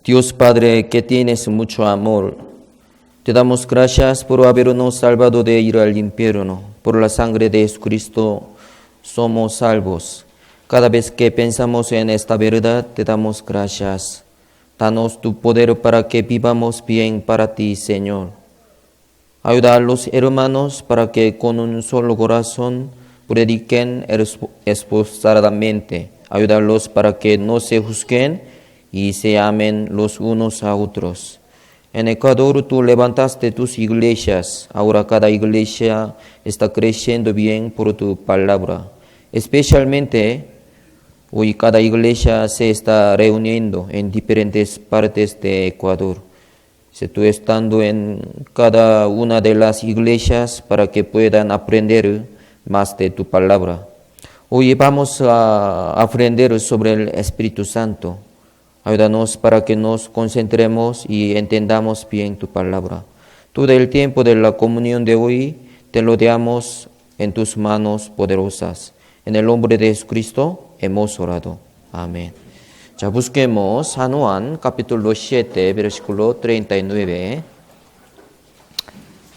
Dios Padre, que tienes mucho amor, te damos gracias por habernos salvado de ir al infierno. Por la sangre de Jesucristo somos salvos. Cada vez que pensamos en esta verdad, te damos gracias. Danos tu poder para que vivamos bien para ti, Señor. Ayuda a los hermanos para que con un solo corazón prediquen esforzadamente. Ayúdalos para que no se juzguen y se amen los unos a otros. En Ecuador tú levantaste tus iglesias. Ahora cada iglesia está creciendo bien por tu palabra. Especialmente hoy cada iglesia se está reuniendo en diferentes partes de Ecuador. Si tú estando en cada una de las iglesias para que puedan aprender más de tu palabra. Hoy vamos a aprender sobre el Espíritu Santo. Ayúdanos para que nos concentremos y entendamos bien tu palabra. Todo el tiempo de la comunión de hoy te lo damos en tus manos poderosas. En el nombre de Jesucristo hemos orado. Amén. 자, busquemos San Juan capítulo 7, versículo 39.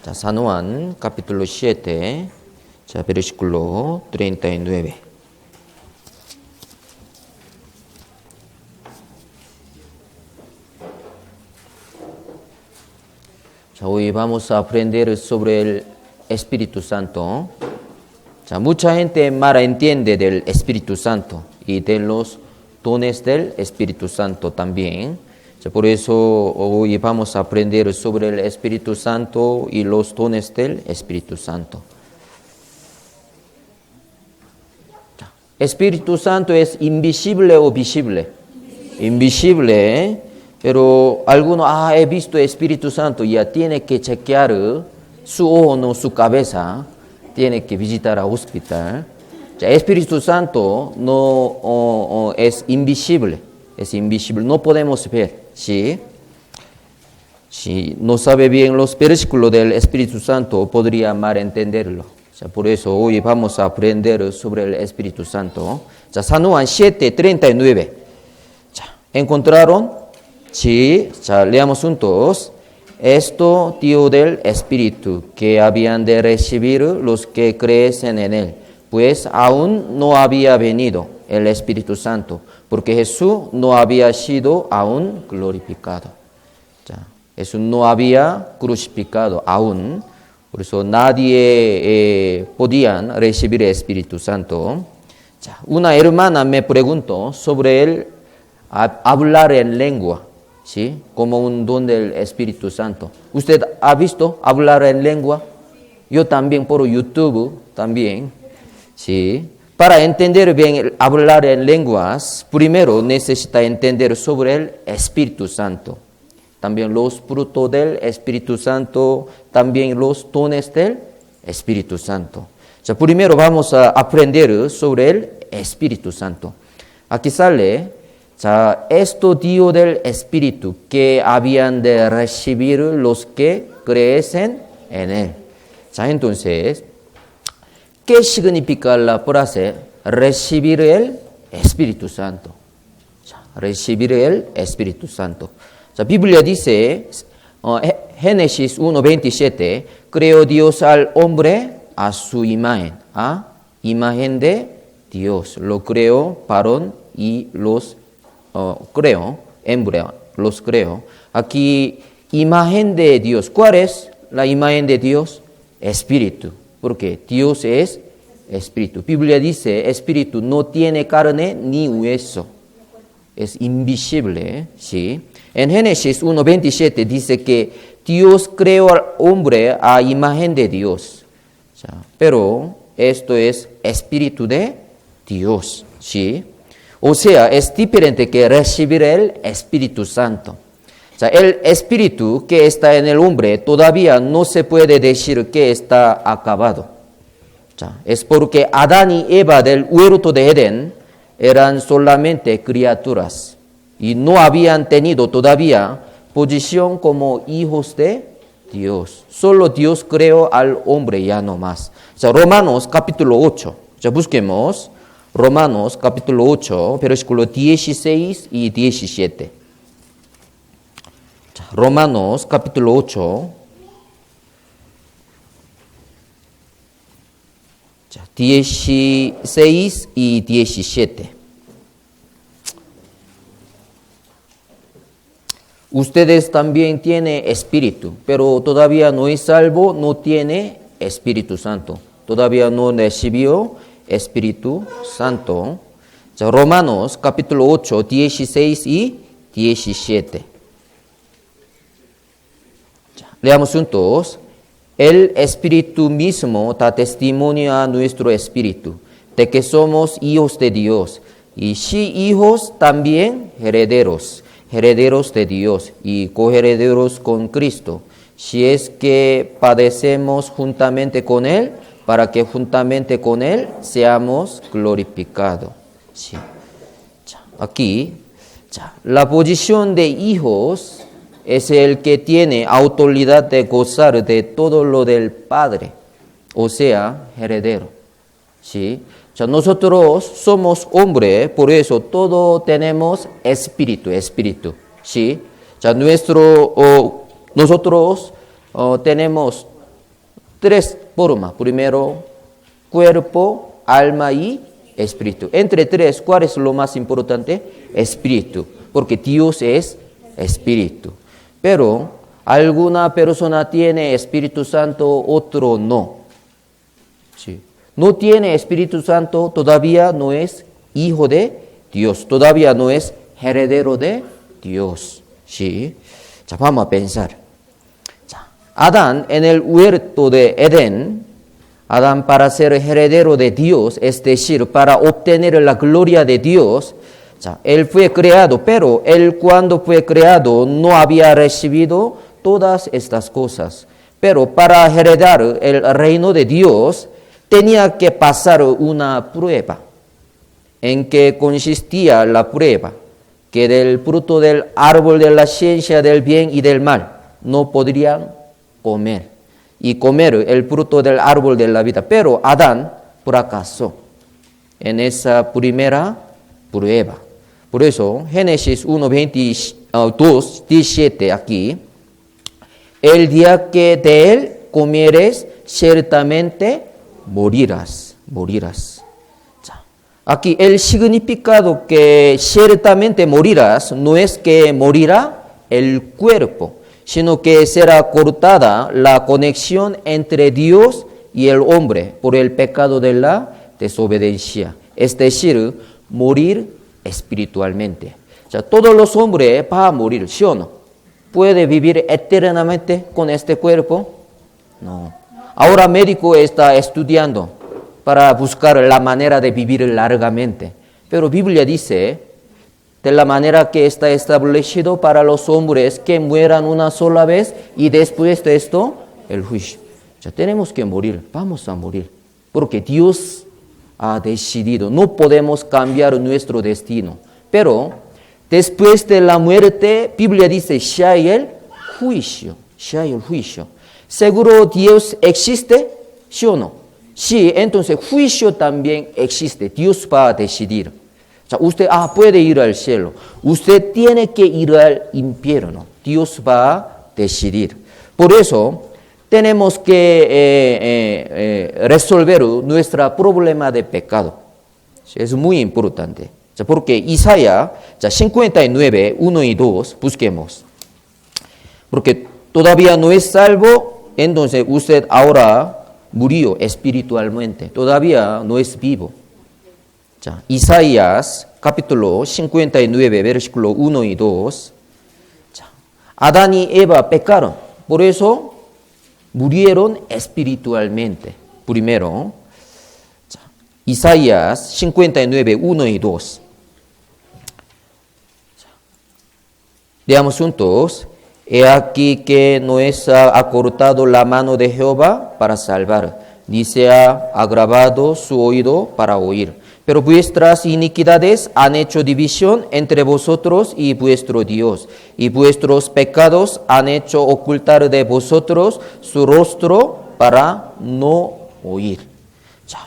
자, San Juan capítulo 7, 자, versículo 39. 자, hoy vamos a aprender sobre el Espíritu Santo. 자, mucha gente mal entiende del Espíritu Santo y de los dones del Espíritu Santo también. 자, por eso hoy vamos a aprender sobre el Espíritu Santo y los dones del Espíritu Santo. 자, Espíritu Santo es invisible o visible. Invisible, pero algunos, he visto Espíritu Santo, ya tiene que chequear su ojo, no su cabeza, tiene que visitar al hospital. Ya, Espíritu Santo no es invisible, no podemos ver, ¿sí? Si no sabe bien los versículos del Espíritu Santo, podría mal entenderlo. Ya, por eso hoy vamos a aprender sobre el Espíritu Santo. Ya, San Juan 7, 39. Ya, ¿encontraron? Sí, ya, leamos juntos. Esto dio del Espíritu que habían de recibir los que creen en Él, pues aún no había venido el Espíritu Santo, porque Jesús no había sido aún glorificado. Ya, Jesús no había crucificado aún, por eso nadie podía recibir el Espíritu Santo. Ya, una hermana me preguntó sobre el hablar en lengua. ¿Sí? Como un don del Espíritu Santo. ¿Usted ha visto hablar en lengua? Yo también por YouTube, también. ¿Sí? Para entender bien hablar en lenguas, primero necesita entender sobre el Espíritu Santo. También los frutos del Espíritu Santo, también los dones del Espíritu Santo. Ya, primero vamos a aprender sobre el Espíritu Santo. Aquí sale... 자, esto dio del Espíritu que habían de recibir los que creen en Él. 자, entonces, ¿qué significa la frase recibir el Espíritu Santo? 자, recibir el Espíritu Santo. 자, Biblia dice, Génesis 1:27, creó Dios al hombre a su imagen, a imagen de Dios. Lo creó varón y los creo, hembra, los creo. Aquí, imagen de Dios. ¿Cuál es la imagen de Dios? Espíritu. Porque Dios es espíritu. Biblia dice, espíritu no tiene carne ni hueso. Es invisible, ¿sí? En Génesis 1:27 dice que Dios creó al hombre a imagen de Dios. Pero esto es espíritu de Dios, ¿sí? O sea, es diferente que recibir el Espíritu Santo. O sea, el Espíritu que está en el hombre todavía no se puede decir que está acabado. O sea, es porque Adán y Eva del huerto de Edén eran solamente criaturas y no habían tenido todavía posición como hijos de Dios. Solo Dios creó al hombre, ya no más. O sea, Romanos capítulo 8. Ya busquemos. Romanos capítulo 8, versículo 16 y 17. Romanos capítulo 8. 16 y 17. Ustedes también tienen espíritu, pero todavía no es salvo, no tiene Espíritu Santo. Todavía no recibió Espíritu Santo. Romanos capítulo 8, 16 y 17. Leamos juntos. El Espíritu mismo da testimonio a nuestro espíritu de que somos hijos de Dios. Y si hijos, también herederos, herederos de Dios y coherederos con Cristo. Si es que padecemos juntamente con Él, para que juntamente con Él seamos glorificados. Sí. Aquí, la posición de hijos es el que tiene autoridad de gozar de todo lo del Padre, o sea, heredero. ¿Sí? Nosotros somos hombres, por eso todos tenemos espíritu. ¿Sí? Nosotros tenemos tres formas. Primero, cuerpo, alma y espíritu. Entre tres, ¿cuál es lo más importante? Espíritu, porque Dios es espíritu. Pero alguna persona tiene Espíritu Santo, otro no. Sí. No tiene Espíritu Santo, todavía no es hijo de Dios, todavía no es heredero de Dios. Sí. Vamos a pensar. Adán en el huerto de Edén, Adán para ser heredero de Dios, es decir, para obtener la gloria de Dios, él fue creado, pero él cuando fue creado no había recibido todas estas cosas. Pero para heredar el reino de Dios tenía que pasar una prueba. ¿En qué consistía la prueba? Que del fruto del árbol de la ciencia del bien y del mal no podrían comer. Y comer el fruto del árbol de la vida. Pero Adán fracasó en esa primera prueba. Por eso, Génesis 1, 22, 17 aquí, el día que de él comieres, ciertamente morirás. Aquí el significado que ciertamente morirás no es que morirá el cuerpo, sino que será cortada la conexión entre Dios y el hombre por el pecado de la desobediencia. Es decir, morir espiritualmente. Todos los hombres van a morir, ¿sí o no? ¿Puede vivir eternamente con este cuerpo? No. Ahora médico está estudiando para buscar la manera de vivir largamente. Pero Biblia dice, de la manera que está establecido para los hombres que mueran una sola vez y después de esto, el juicio. Tenemos que morir, vamos a morir, porque Dios ha decidido, no podemos cambiar nuestro destino. Pero después de la muerte, Biblia dice, ya hay el juicio. ¿Seguro Dios existe? ¿Sí o no? Sí, entonces juicio también existe. Dios va a decidir. Usted puede ir al cielo. Usted tiene que ir al infierno. Dios va a decidir. Por eso tenemos que resolver nuestro problema de pecado. Es muy importante. Porque Isaías 59, 1 y 2, busquemos. Porque todavía no es salvo, entonces usted ahora murió espiritualmente. Todavía no es vivo. Isaías capítulo 59, versículo 1 y 2. Adán y Eva pecaron. Por eso murieron espiritualmente. Primero, Isaías 59, 1 y 2. Leamos juntos. He aquí que no es acortado la mano de Jehová para salvar, ni se ha agravado su oído para oír. Pero vuestras iniquidades han hecho división entre vosotros y vuestro Dios, y vuestros pecados han hecho ocultar de vosotros su rostro para no oír.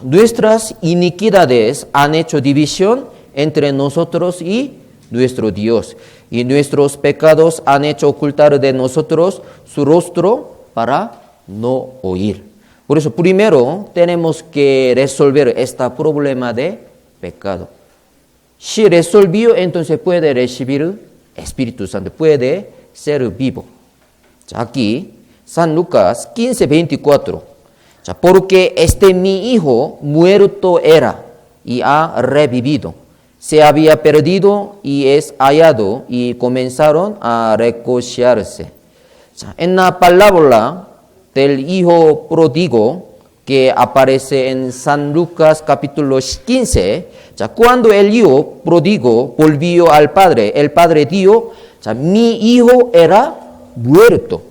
Nuestras iniquidades han hecho división entre nosotros y nuestro Dios, y nuestros pecados han hecho ocultar de nosotros su rostro para no oír. Por eso primero tenemos que resolver este problema de pecado. Si resolvió, entonces puede recibir Espíritu Santo, puede ser vivo. Aquí, San Lucas 15:24. Porque mi hijo muerto era y ha revivido. Se había perdido y es hallado, y comenzaron a regocijarse. En la parábola del hijo pródigo que aparece en San Lucas capítulo 15, cuando el hijo pródigo volvió al padre, el padre dijo, mi hijo era muerto,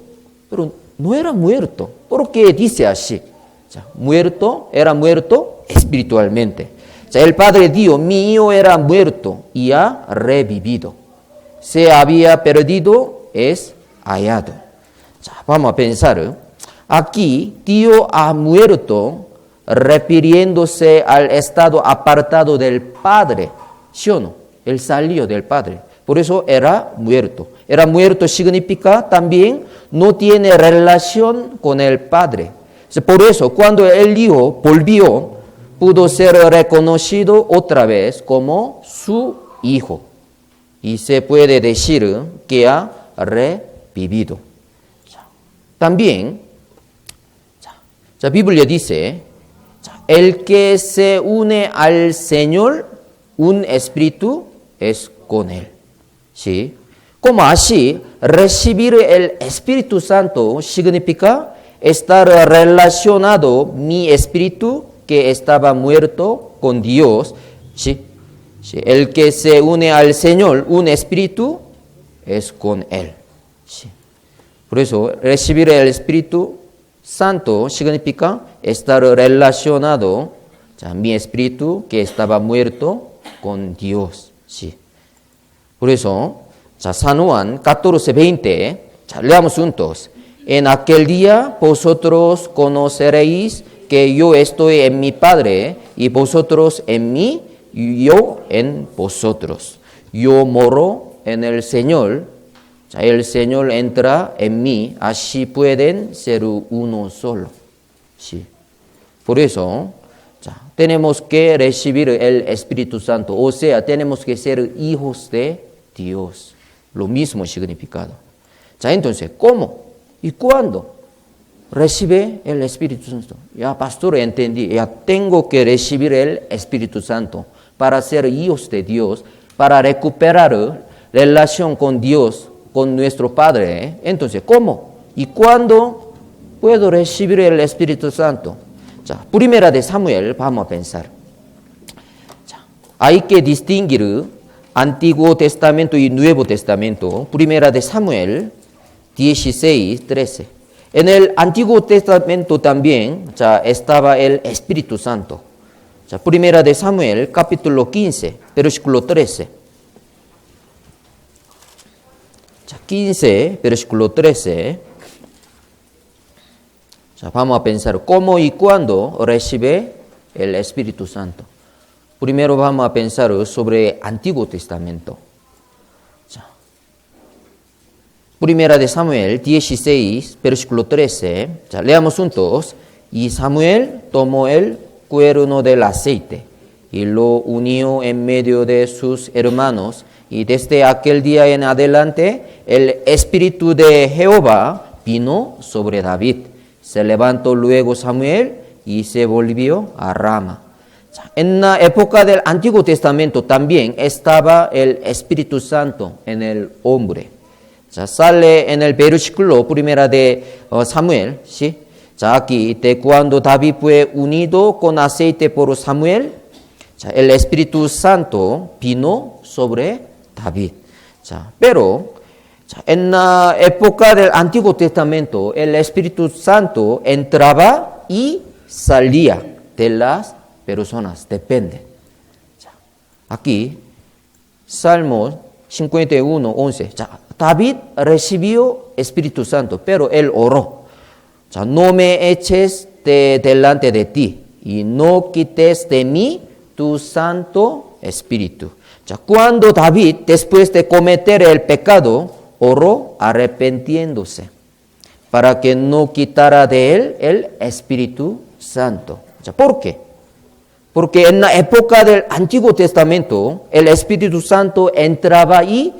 pero no era muerto. ¿Por qué dice así? Muerto, era muerto espiritualmente. El padre dijo, mi hijo era muerto y ha revivido. Se había perdido, es hallado. Vamos a pensar. Aquí, Dios ha muerto refiriéndose al estado apartado del Padre. ¿Sí o no? Él salió del Padre. Por eso era muerto. Era muerto significa también no tiene relación con el Padre. Por eso, cuando el Hijo volvió, pudo ser reconocido otra vez como su Hijo. Y se puede decir que ha revivido. También, la Biblia dice, el que se une al Señor, un espíritu es con Él. ¿Sí? Como así, recibir el Espíritu Santo significa estar relacionado mi espíritu que estaba muerto con Dios. ¿Sí? ¿Sí? El que se une al Señor, un espíritu es con Él. ¿Sí? Por eso, recibir el Espíritu Santo significa estar relacionado, mi espíritu que estaba muerto con Dios. Sí. Por eso, San Juan 14:20, leamos juntos. En aquel día vosotros conoceréis que yo estoy en mi Padre y vosotros en mí, y yo en vosotros. Yo moro en el Señor. El Señor entra en mí, así pueden ser uno solo. Sí. Por eso, tenemos que recibir el Espíritu Santo, o sea, tenemos que ser hijos de Dios. Lo mismo significado. Entonces, ¿cómo y cuándo recibe el Espíritu Santo? Ya, pastor, entendí, ya tengo que recibir el Espíritu Santo para ser hijos de Dios, para recuperar relación con Dios, con nuestro Padre. Entonces, ¿cómo y cuándo puedo recibir el Espíritu Santo? Primera de Samuel, vamos a pensar. Hay que distinguir Antiguo Testamento y Nuevo Testamento. Primera de Samuel 16:13. En el Antiguo Testamento también estaba el Espíritu Santo. Primera de Samuel capítulo 15, versículo 13. 15, versículo 13. Vamos a pensar cómo y cuándo recibe el Espíritu Santo. Primero vamos a pensar sobre Antiguo Testamento. Primera de Samuel 16, versículo 13. Leamos juntos. Y Samuel tomó el cuerno del aceite y lo unió en medio de sus hermanos. Y desde aquel día en adelante, el Espíritu de Jehová vino sobre David. Se levantó luego Samuel y se volvió a Rama. En la época del Antiguo Testamento también estaba el Espíritu Santo en el hombre. Sale en el versículo primera de Samuel. ¿Sí? Aquí, de cuando David fue unido con aceite por Samuel, el Espíritu Santo vino sobre David. Pero en la época del Antiguo Testamento, el Espíritu Santo entraba y salía de las personas, depende. Aquí, Salmo 51:11. David recibió Espíritu Santo, pero él oró. No me eches delante de ti y no quites de mí tu Santo Espíritu. 자, cuando David, después de cometer el pecado, oró arrepintiéndose para que no quitara de él el Espíritu Santo. 자, ¿por qué? Porque en la época del Antiguo Testamento, el Espíritu Santo entraba y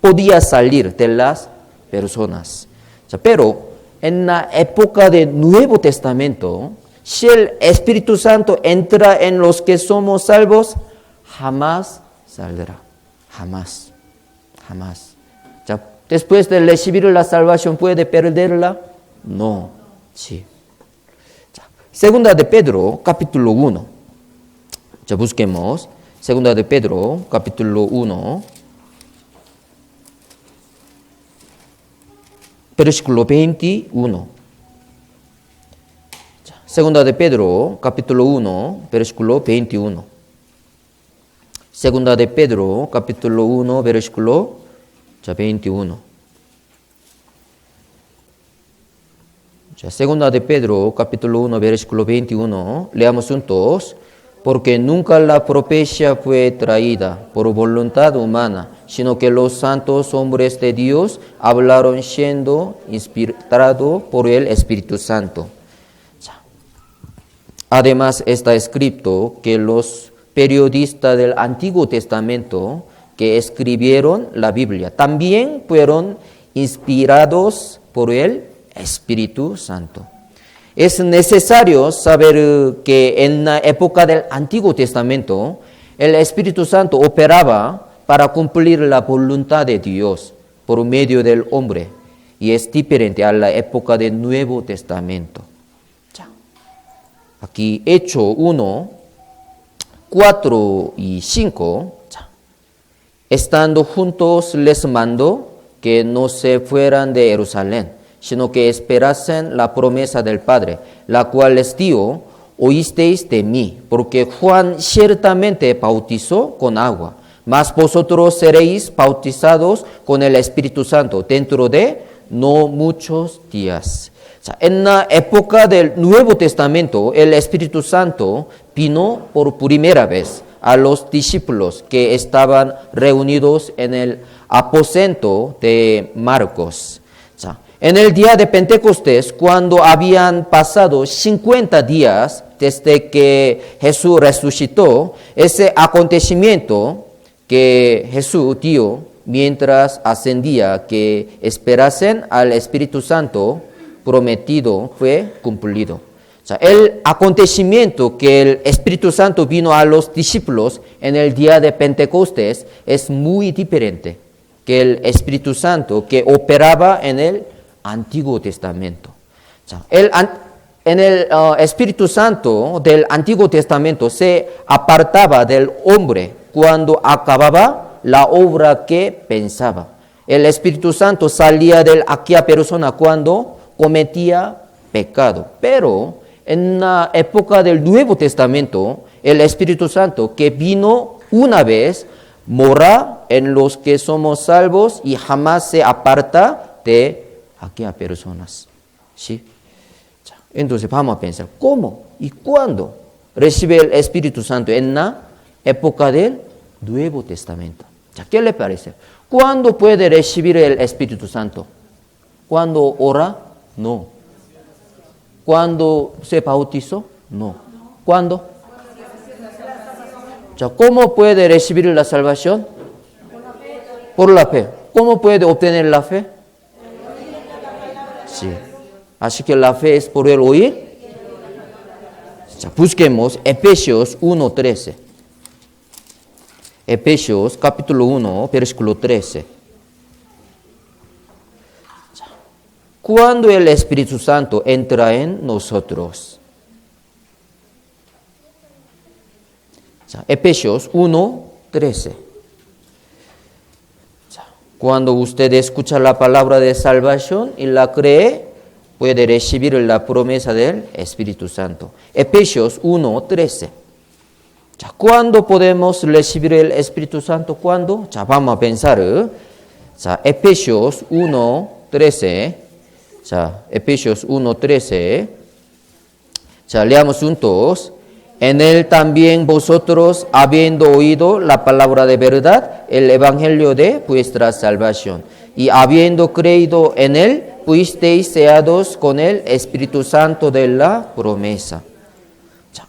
podía salir de las personas. 자, pero en la época del Nuevo Testamento, si el Espíritu Santo entra en los que somos salvos, jamás saldrá. Jamás. Jamás. 자, después de recibir la salvación, ¿puede perderla? No. Sí. 자, segunda de Pedro, capítulo 1. 자, busquemos. Segunda de Pedro, capítulo 1. Versículo 21. Segunda de Pedro, capítulo 1, versículo 21. Segunda de Pedro, capítulo 1, versículo 21. Segunda de Pedro, capítulo 1, versículo 21. Leamos juntos. Porque nunca la profecía fue traída por voluntad humana, sino que los santos hombres de Dios hablaron siendo inspirados por el Espíritu Santo. Además está escrito que los periodistas del Antiguo Testamento que escribieron la Biblia también fueron inspirados por el Espíritu Santo. Es necesario saber que en la época del Antiguo Testamento el Espíritu Santo operaba para cumplir la voluntad de Dios por medio del hombre y es diferente a la época del Nuevo Testamento. Aquí Hecho 1, 4 y 5. Estando juntos les mandó que no se fueran de Jerusalén, sino que esperasen la promesa del Padre, la cual les dio: oísteis de mí, porque Juan ciertamente bautizó con agua, mas vosotros seréis bautizados con el Espíritu Santo dentro de no muchos días. En la época del Nuevo Testamento, el Espíritu Santo vino por primera vez a los discípulos que estaban reunidos en el aposento de Marcos. En el día de Pentecostés, cuando habían pasado 50 días desde que Jesús resucitó, ese acontecimiento que Jesús dio mientras ascendía, que esperasen al Espíritu Santo prometido, fue cumplido. El acontecimiento que el Espíritu Santo vino a los discípulos en el día de Pentecostés es muy diferente que el Espíritu Santo que operaba en el Antiguo Testamento. En el Espíritu Santo del Antiguo Testamento se apartaba del hombre cuando acababa la obra que pensaba. El Espíritu Santo salía de aquella persona cuando cometía pecado. Pero en la época del Nuevo Testamento, el Espíritu Santo que vino una vez mora en los que somos salvos y jamás se aparta de aquellas personas. ¿Sí? Entonces vamos a pensar, ¿cómo y cuándo recibe el Espíritu Santo en la época del Nuevo Testamento? ¿Qué le parece? ¿Cuándo puede recibir el Espíritu Santo? ¿Cuándo ora? No. ¿Cuándo se bautizó? No. ¿Cuándo? ¿Cómo puede recibir la salvación? Por la fe. ¿Cómo puede obtener la fe? Sí. Así que la fe es por el oír. Busquemos Efesios 1:13. Efesios capítulo 1, versículo 13. Cuando el Espíritu Santo entra en nosotros. Efesios 1:13. Cuando usted escucha la palabra de salvación y la cree, puede recibir la promesa del Espíritu Santo. Efesios 1:13. ¿Cuándo podemos recibir el Espíritu Santo? ¿Cuándo? Vamos a pensar. Efesios 1:13. Efesios 1:13. Leamos juntos. En él también vosotros, habiendo oído la palabra de verdad, el evangelio de vuestra salvación, y habiendo creído en él, fuisteis sellados con el Espíritu Santo de la promesa.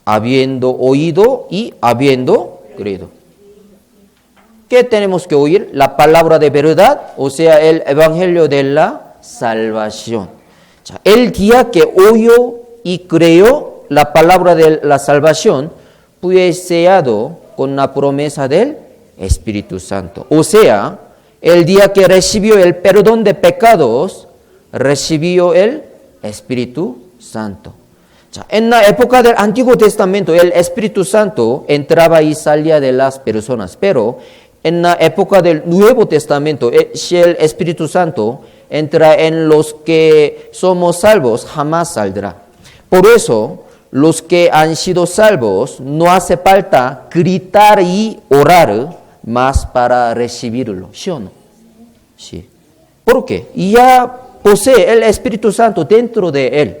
Habiendo oído y habiendo creído. ¿Qué tenemos que oír? La palabra de verdad, o sea, el evangelio de la salvación. El día que oyó y creyó la palabra de la salvación, fue sellado con la promesa del Espíritu Santo. O sea, el día que recibió el perdón de pecados, recibió el Espíritu Santo. En la época del Antiguo Testamento, el Espíritu Santo entraba y salía de las personas, pero en la época del Nuevo Testamento, si el Espíritu Santo entra en los que somos salvos, jamás saldrá. Por eso, los que han sido salvos, no hace falta gritar y orar más para recibirlo, ¿sí o no? Sí. ¿Por qué? Y ya posee el Espíritu Santo dentro de él.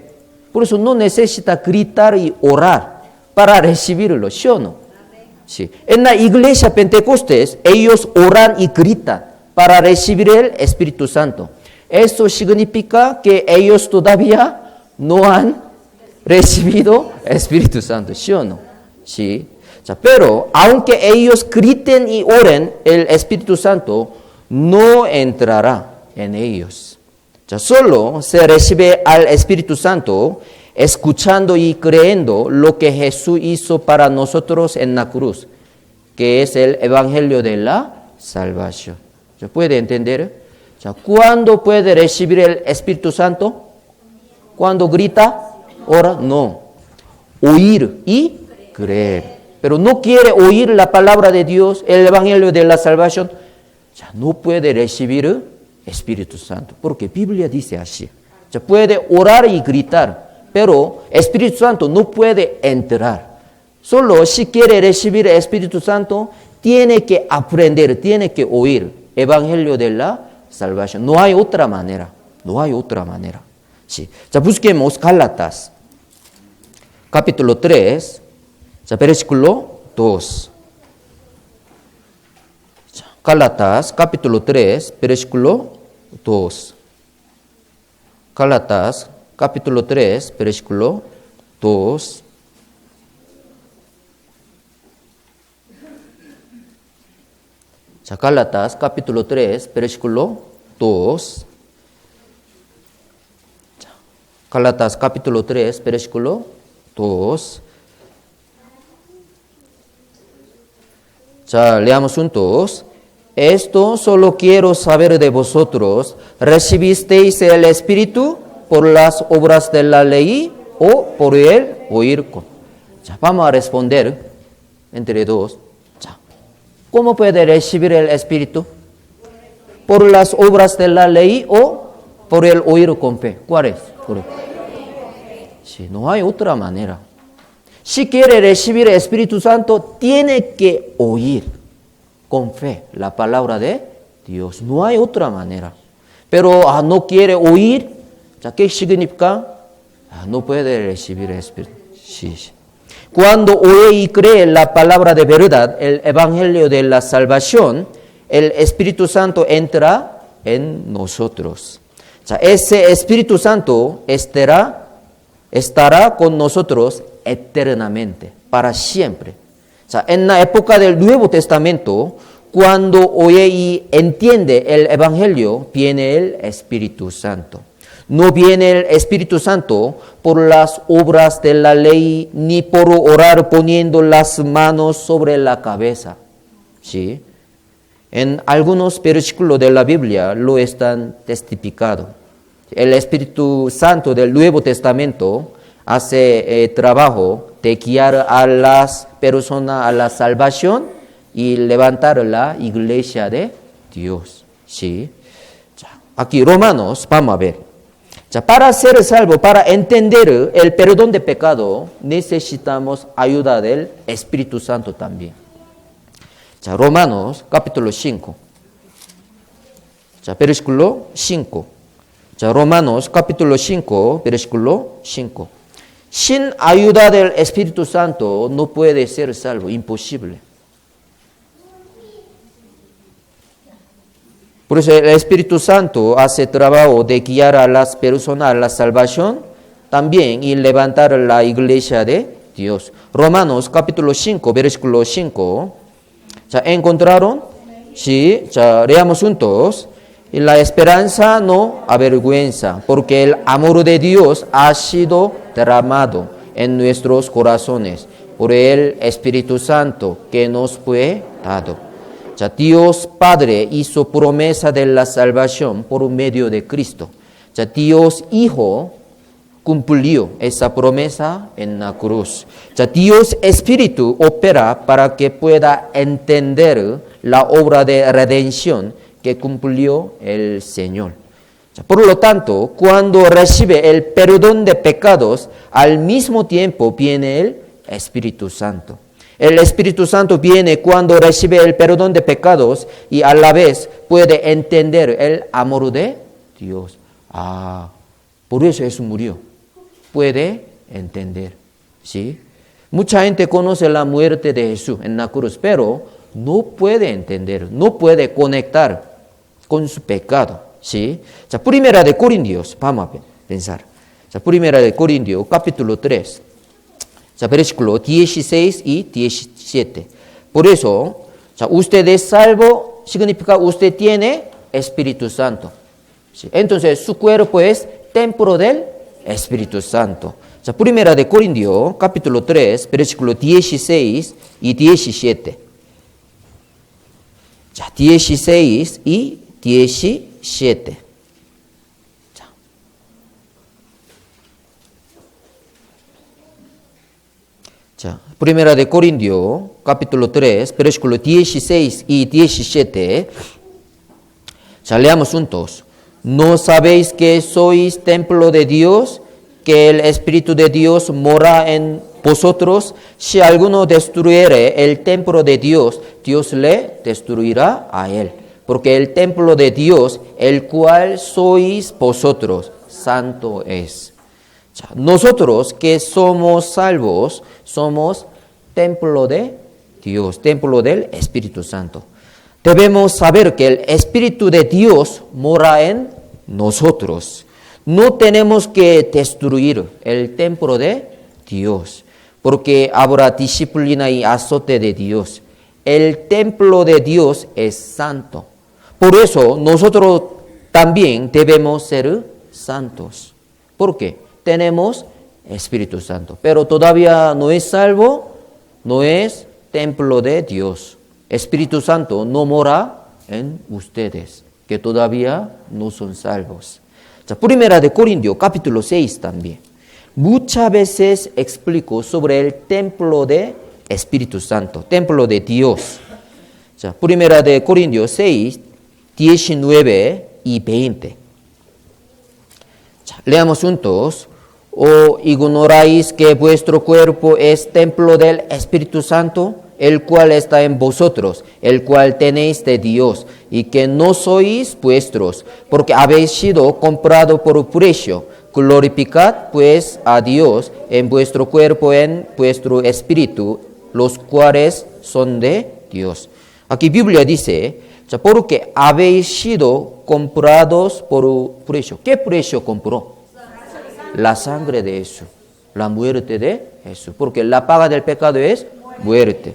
Por eso no necesita gritar y orar para recibirlo, ¿sí o no? Sí. En la iglesia Pentecostés, ellos oran y gritan para recibir el Espíritu Santo. Eso significa que ellos todavía no han recibido el Espíritu Santo, ¿sí o no? Sí. Pero aunque ellos griten y oren, el Espíritu Santo no entrará en ellos. Solo se recibe al Espíritu Santo escuchando y creyendo lo que Jesús hizo para nosotros en la cruz, que es el evangelio de la salvación. ¿Se puede entender? ¿Cuándo puede recibir el Espíritu Santo? ¿Cuándo grita? ¿Ora? No. Oír y creer. Pero no quiere oír la palabra de Dios, el evangelio de la salvación, no puede recibir Espíritu Santo, porque Biblia dice así. Puede orar y gritar, pero Espíritu Santo no puede entrar. Solo si quiere recibir el Espíritu Santo, tiene que aprender, tiene que oír evangelio de la salvación. No hay otra manera, no hay otra manera. Sí. Busquemos Gálatas, capítulo 3, versículo 2. Gálatas, capítulo 3, versículo 2. Gálatas, capítulo 3, versículo 2. Gálatas, capítulo 3, versículo 2. Gálatas, capítulo 3, versículo 2. Leamos juntos. Esto solo quiero saber de vosotros, ¿recibisteis el Espíritu por las obras de la ley o por el oír? Vamos a responder entre dos. ¿Cómo puede recibir el Espíritu? ¿Por las obras de la ley o por el oír con fe? ¿Cuál es? Sí, no hay otra manera. Si quiere recibir el Espíritu Santo, tiene que oír con fe la palabra de Dios. No hay otra manera. Pero no quiere oír, ¿qué significa? No puede recibir el Espíritu. Sí. Cuando oye y cree la palabra de verdad, el evangelio de la salvación, el Espíritu Santo entra en nosotros. Ese Espíritu Santo estará con nosotros eternamente, para siempre. En la época del Nuevo Testamento, cuando oye y entiende el Evangelio, viene el Espíritu Santo. No viene el Espíritu Santo por las obras de la ley, ni por orar poniendo las manos sobre la cabeza. ¿Sí? En algunos versículos de la Biblia lo están testificando. El Espíritu Santo del Nuevo Testamento hace trabajo de guiar a las personas a la salvación y levantar la iglesia de Dios. ¿Sí? Aquí Romanos, vamos a ver. Para ser salvo, para entender el perdón de pecado, necesitamos ayuda del Espíritu Santo también. Romanos capítulo 5. Versículo 5. Romanos capítulo 5, versículo 5. sin ayuda del Espíritu Santo no puede ser salvo, imposible. Por eso el Espíritu Santo hace trabajo de guiar a las personas a la salvación también y levantar la iglesia de Dios. Romanos capítulo 5, versículo 5. ¿Ya encontraron? Sí, ya leamos juntos. Y la esperanza no avergüenza, porque el amor de Dios ha sido derramado en nuestros corazones por el Espíritu Santo que nos fue dado. Ya Dios Padre hizo promesa de la salvación por medio de Cristo. Ya Dios Hijo cumplió esa promesa en la cruz. Ya Dios Espíritu opera para que pueda entender la obra de redención que cumplió el Señor. Por lo tanto, cuando recibe el perdón de pecados, al mismo tiempo viene el Espíritu Santo. El Espíritu Santo viene cuando recibe el perdón de pecados y a la vez puede entender el amor de Dios. Por eso Jesús murió. Puede entender. ¿Sí? Mucha gente conoce la muerte de Jesús en la cruz, pero no puede entender, no puede conectar con su pecado. ¿Sí? Primera de Corintios, vamos a pensar. Primera de Corintios, capítulo 3, versículo 16 y 17. Por eso, usted es salvo, significa usted tiene Espíritu Santo. ¿Sí? Entonces, su cuerpo es templo del Espíritu Santo. Primera de Corintios, capítulo 3, versículo 16 y 17. 16 y 17. Primera de Corintios, capítulo 3, versículo 16 y 17. Leamos juntos. ¿No sabéis que sois templo de Dios, que el Espíritu de Dios mora en vosotros? Si alguno destruyere el templo de Dios, Dios le destruirá a él. Porque el templo de Dios, el cual sois vosotros, santo es. Nosotros que somos salvos, somos templo de Dios, templo del Espíritu Santo. Debemos saber que el Espíritu de Dios mora en nosotros. No tenemos que destruir el templo de Dios, porque habrá disciplina y azote de Dios. El templo de Dios es santo. Por eso nosotros también debemos ser santos. ¿Por qué? Tenemos Espíritu Santo, pero todavía no es salvo, no es templo de Dios. Espíritu Santo no mora en ustedes, que todavía no son salvos. Primera de Corintios, capítulo 6 también. Muchas veces explico sobre el templo de Espíritu Santo, templo de Dios. Primera de Corintios 6, 19 y 20. Leamos juntos. ¿O ignoráis que vuestro cuerpo es templo del Espíritu Santo, el cual está en vosotros, el cual tenéis de Dios, y que no sois vuestros, porque habéis sido comprado por precio? Glorificad pues a Dios en vuestro cuerpo, en vuestro espíritu, los cuales son de Dios. Aquí Biblia dice, porque habéis sido comprados por precio. ¿Qué precio compró? La sangre de Jesús, la muerte de Jesús, porque la paga del pecado es muerte.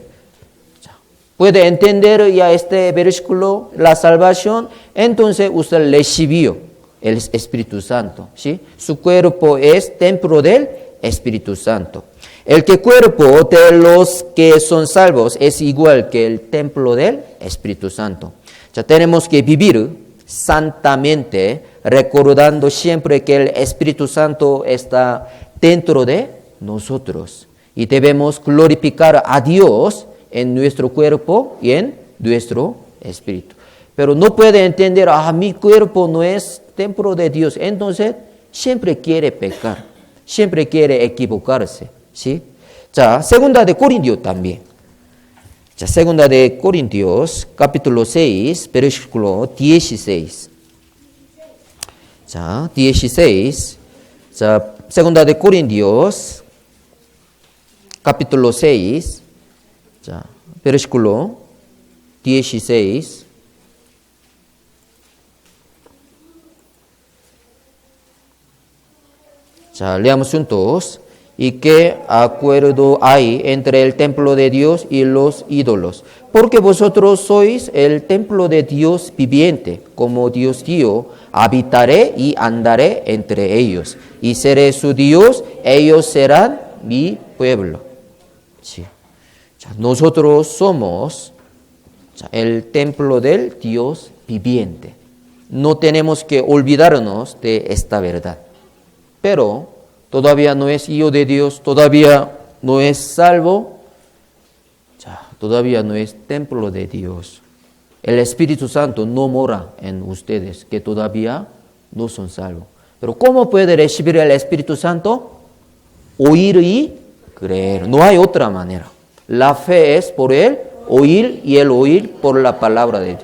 ¿Puede entender ya este versículo, la salvación? Entonces usted recibió el Espíritu Santo, ¿sí? Su cuerpo es templo del Espíritu Santo. El cuerpo de los que son salvos es igual que el templo del Espíritu Santo. Tenemos que vivir santamente, recordando siempre que el Espíritu Santo está dentro de nosotros. Y debemos glorificar a Dios en nuestro cuerpo y en nuestro espíritu. Pero no puede entender, mi cuerpo no es templo de Dios. Entonces, siempre quiere pecar, siempre quiere equivocarse. ¿Sí? Segunda de Corintios también. Segunda de Corintios, capítulo 6, versículo 16. 16. Segunda de Corintios, capítulo 6, 자, versículo 16. 자, leamos juntos. ¿Y qué acuerdo hay entre el templo de Dios y los ídolos? Porque vosotros sois el templo de Dios viviente, como Dios dijo, habitaré y andaré entre ellos, y seré su Dios, ellos serán mi pueblo. Sí. 자, nosotros somos el templo del Dios viviente. No tenemos que olvidarnos de esta verdad. Pero todavía no es hijo de Dios, todavía no es salvo, todavía no es templo de Dios. El Espíritu Santo no mora en ustedes, que todavía no son salvos. Pero ¿cómo puede recibir el Espíritu Santo? Oír y creer. No hay otra manera. La fe es por el oír y el oír por la palabra de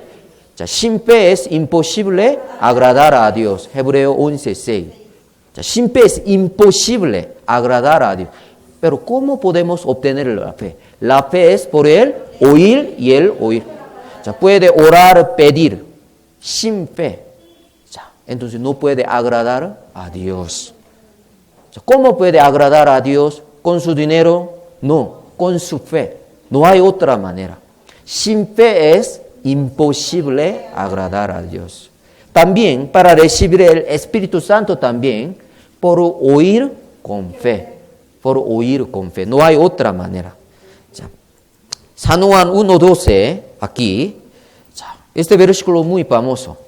Dios. Sin fe es imposible agradar a Dios. Hebreo 11:6. Sin fe es imposible agradar a Dios. Pero ¿cómo podemos obtener la fe? La fe es por el oír y el oír. Puede orar, pedir sin fe. Entonces no puede agradar a Dios. ¿Cómo puede agradar a Dios? ¿Con su dinero? No, con su fe. No hay otra manera. Sin fe es imposible agradar a Dios. También para recibir el Espíritu Santo también por oír con fe. Por oír con fe. No hay otra manera. San Juan 1:12 aquí. Este versículo muy famoso.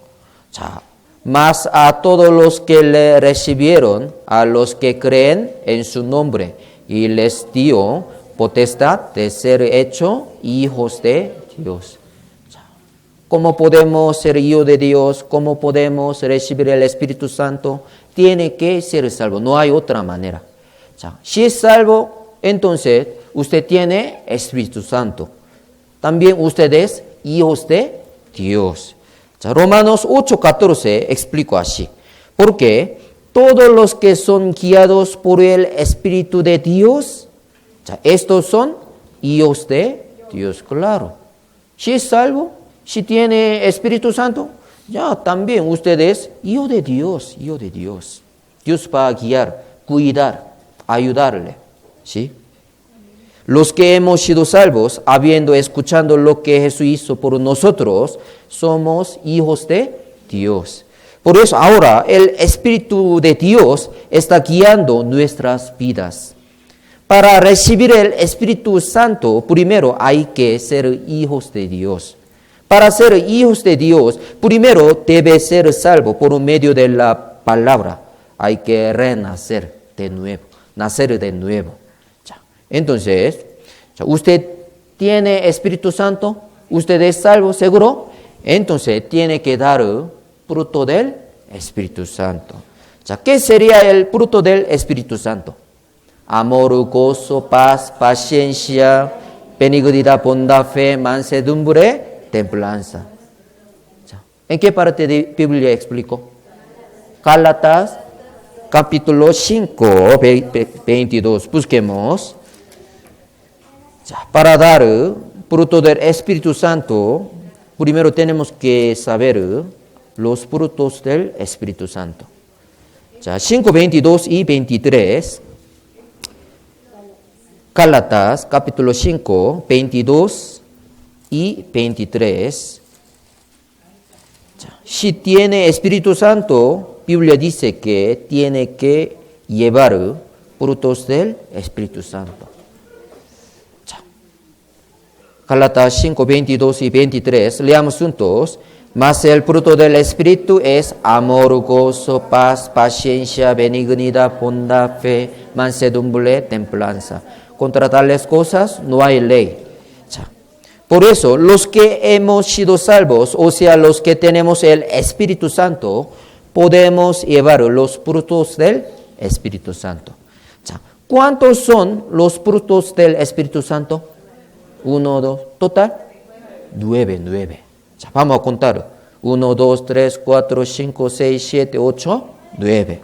Mas a todos los que le recibieron, a los que creen en su nombre, y les dio potestad de ser hechos hijos de Dios. ¿Cómo podemos ser hijos de Dios? ¿Cómo podemos recibir el Espíritu Santo? Tiene que ser salvo. No hay otra manera. Si es salvo, entonces usted tiene Espíritu Santo. También ustedes hijos de Dios. Romanos 8:14 explico así. Porque todos los que son guiados por el Espíritu de Dios, estos son hijos de Dios, claro. Si es salvo, si tiene Espíritu Santo, también usted es hijo de Dios, hijo de Dios. Dios va a guiar, cuidar, ayudarle, ¿sí? Los que hemos sido salvos, habiendo escuchado lo que Jesús hizo por nosotros, somos hijos de Dios. Por eso ahora el Espíritu de Dios está guiando nuestras vidas. Para recibir el Espíritu Santo, primero hay que ser hijos de Dios. Para ser hijos de Dios, primero debe ser salvo por medio de la palabra. Hay que renacer de nuevo, nacer de nuevo. Entonces, usted tiene Espíritu Santo, usted es salvo, seguro. Entonces, tiene que dar fruto del Espíritu Santo. ¿Qué sería el fruto del Espíritu Santo? Amor, gozo, paz, paciencia, benignidad, bondad, fe, mansedumbre, templanza. ¿En qué parte de la Biblia explico? Gálatas, capítulo 5, 22. Busquemos. Para dar fruto del Espíritu Santo, primero tenemos que saber los frutos del Espíritu Santo. 5, 22 y 23. Gálatas, capítulo 5, 22 y 23. Si tiene Espíritu Santo, Biblia dice que tiene que llevar frutos del Espíritu Santo. Gálatas 5, 22 y 23, leamos juntos. Mas el fruto del Espíritu es amor, gozo, paz, paciencia, benignidad, bondad, fe, mansedumbre, templanza. Contra tales cosas no hay ley. Por eso, los que hemos sido salvos, o sea, los que tenemos el Espíritu Santo, podemos llevar los frutos del Espíritu Santo. ¿Cuántos son los frutos del Espíritu Santo? 1, 2, total 9. Vamos a contar. 1, 2, 3, 4, 5, 6, 7, 8, 9.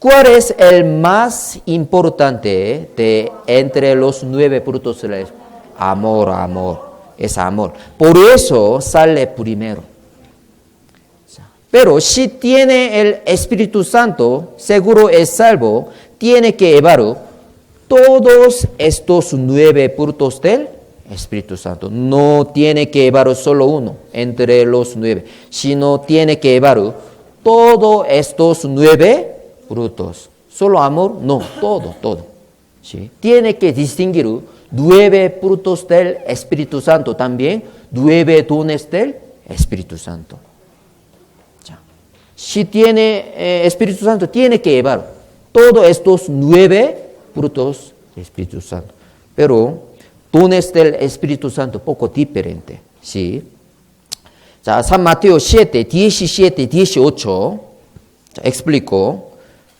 ¿Cuál es el más importante de entre los 9 frutos del Espíritu? Amor. Es amor. Por eso sale primero. Pero si tiene el Espíritu Santo, seguro es salvo, tiene que llevar todos estos 9 frutos del Espíritu Santo. No tiene que llevar solo uno entre los 9, sino tiene que llevar todos estos 9 frutos. ¿Solo amor? No, todo. ¿Sí? Tiene que distinguir 9 frutos del Espíritu Santo, también 9 dones del Espíritu Santo. Si tiene Espíritu Santo, tiene que llevar todos estos 9 frutos del Espíritu Santo. Pero dones del Espíritu Santo poco diferente. ¿Sí? 자, San Mateo 7, 17, 18. Explico.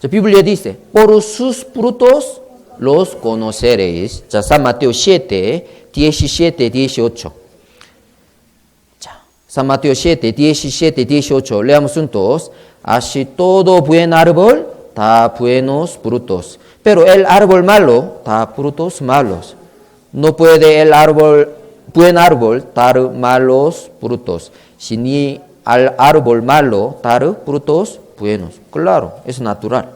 La Biblia dice, por sus frutos los conoceréis. 자, San Mateo 7, 17, 18. San Mateo 7, 17, 18. Leamos juntos. Así todo buen árbol da buenos frutos, pero el árbol malo da frutos malos. No puede el buen árbol dar malos frutos, ni al árbol malo dar frutos buenos. Claro, es natural.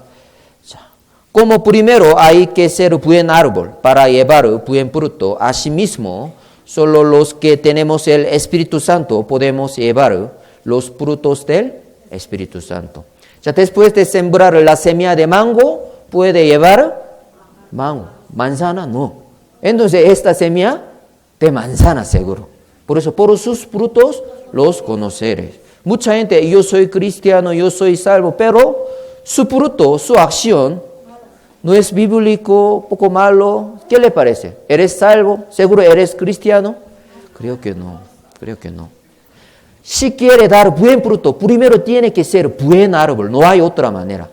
Como primero hay que ser buen árbol para llevar buen fruto, asimismo, solo los que tenemos el Espíritu Santo podemos llevar los frutos del Espíritu Santo. Ya después de sembrar la semilla de mango, puede llevar mango. Manzana no. Entonces esta semilla de manzana seguro. Por eso, por sus frutos los conoceréis. Mucha gente, yo soy cristiano, yo soy salvo, pero su fruto, su acción, no es bíblico, poco malo. ¿Qué le parece? ¿Eres salvo? ¿Seguro eres cristiano? Creo que no. Si quiere dar buen fruto, primero tiene que ser buen árbol. No hay otra manera.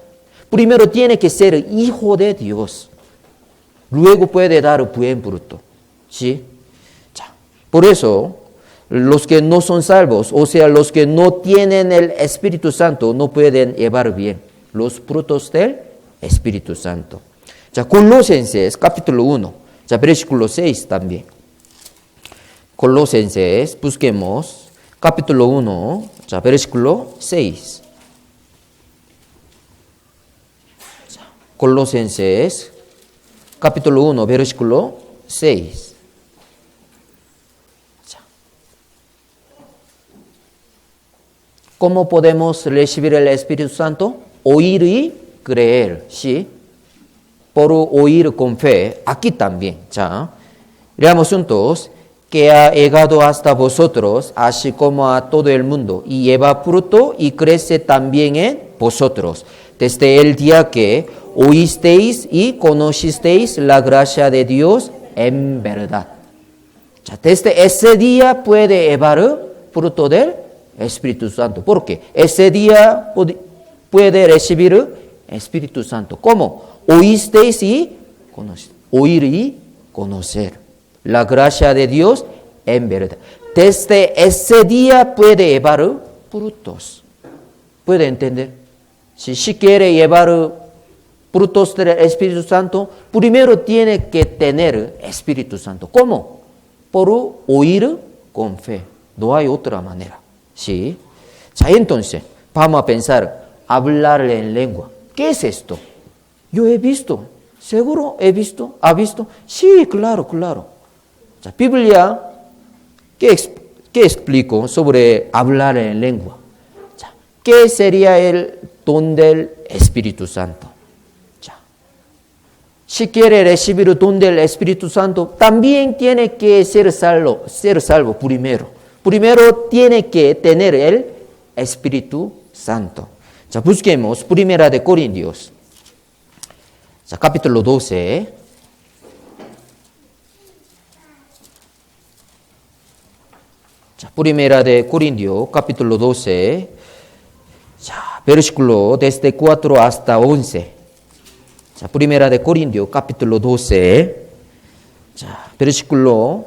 Primero tiene que ser hijo de Dios. Luego puede dar buen fruto. ¿Sí? Por eso, los que no son salvos, o sea, los que no tienen el Espíritu Santo, no pueden llevar bien los frutos del Espíritu Santo. 자, Colosenses capítulo 1, 자, versículo 6 también. Colosenses, busquemos, capítulo 1, 자, versículo 6. 자, Colosenses, capítulo 1, versículo 6. 자. ¿Cómo podemos recibir el Espíritu Santo? Oír y creer, ¿sí? Por oír con fe, aquí también. 자, leamos juntos. Que ha llegado hasta vosotros, así como a todo el mundo, y lleva fruto y crece también en vosotros, desde el día que oísteis y conocisteis la gracia de Dios en verdad. 자, desde ese día puede llevar fruto del Espíritu Santo. ¿Por qué? Ese día puede recibir Espíritu Santo. ¿Cómo? Oísteis y conocisteis. Oír y conocer. La gracia de Dios en verdad. Desde ese día puede llevar frutos. ¿Puede entender? Si quiere llevar frutos del Espíritu Santo, primero tiene que tener Espíritu Santo. ¿Cómo? Por oír con fe. No hay otra manera. ¿Sí? 자, entonces, vamos a pensar, hablarle en lengua. ¿Qué es esto? Yo he visto. ¿Seguro he visto? ¿Ha visto? Sí, claro. 자, Biblia, ¿qué explico sobre hablar en lengua? 자, ¿qué sería el don del Espíritu Santo? 자, si quiere recibir el don del Espíritu Santo, también tiene que ser salvo primero. Primero tiene que tener el Espíritu Santo. 자, busquemos Primera de Corintios. 자, capítulo 12. Primera de Corintios, capítulo 12, versículo desde 4 hasta 11. Primera de Corintios, capítulo 12, versículo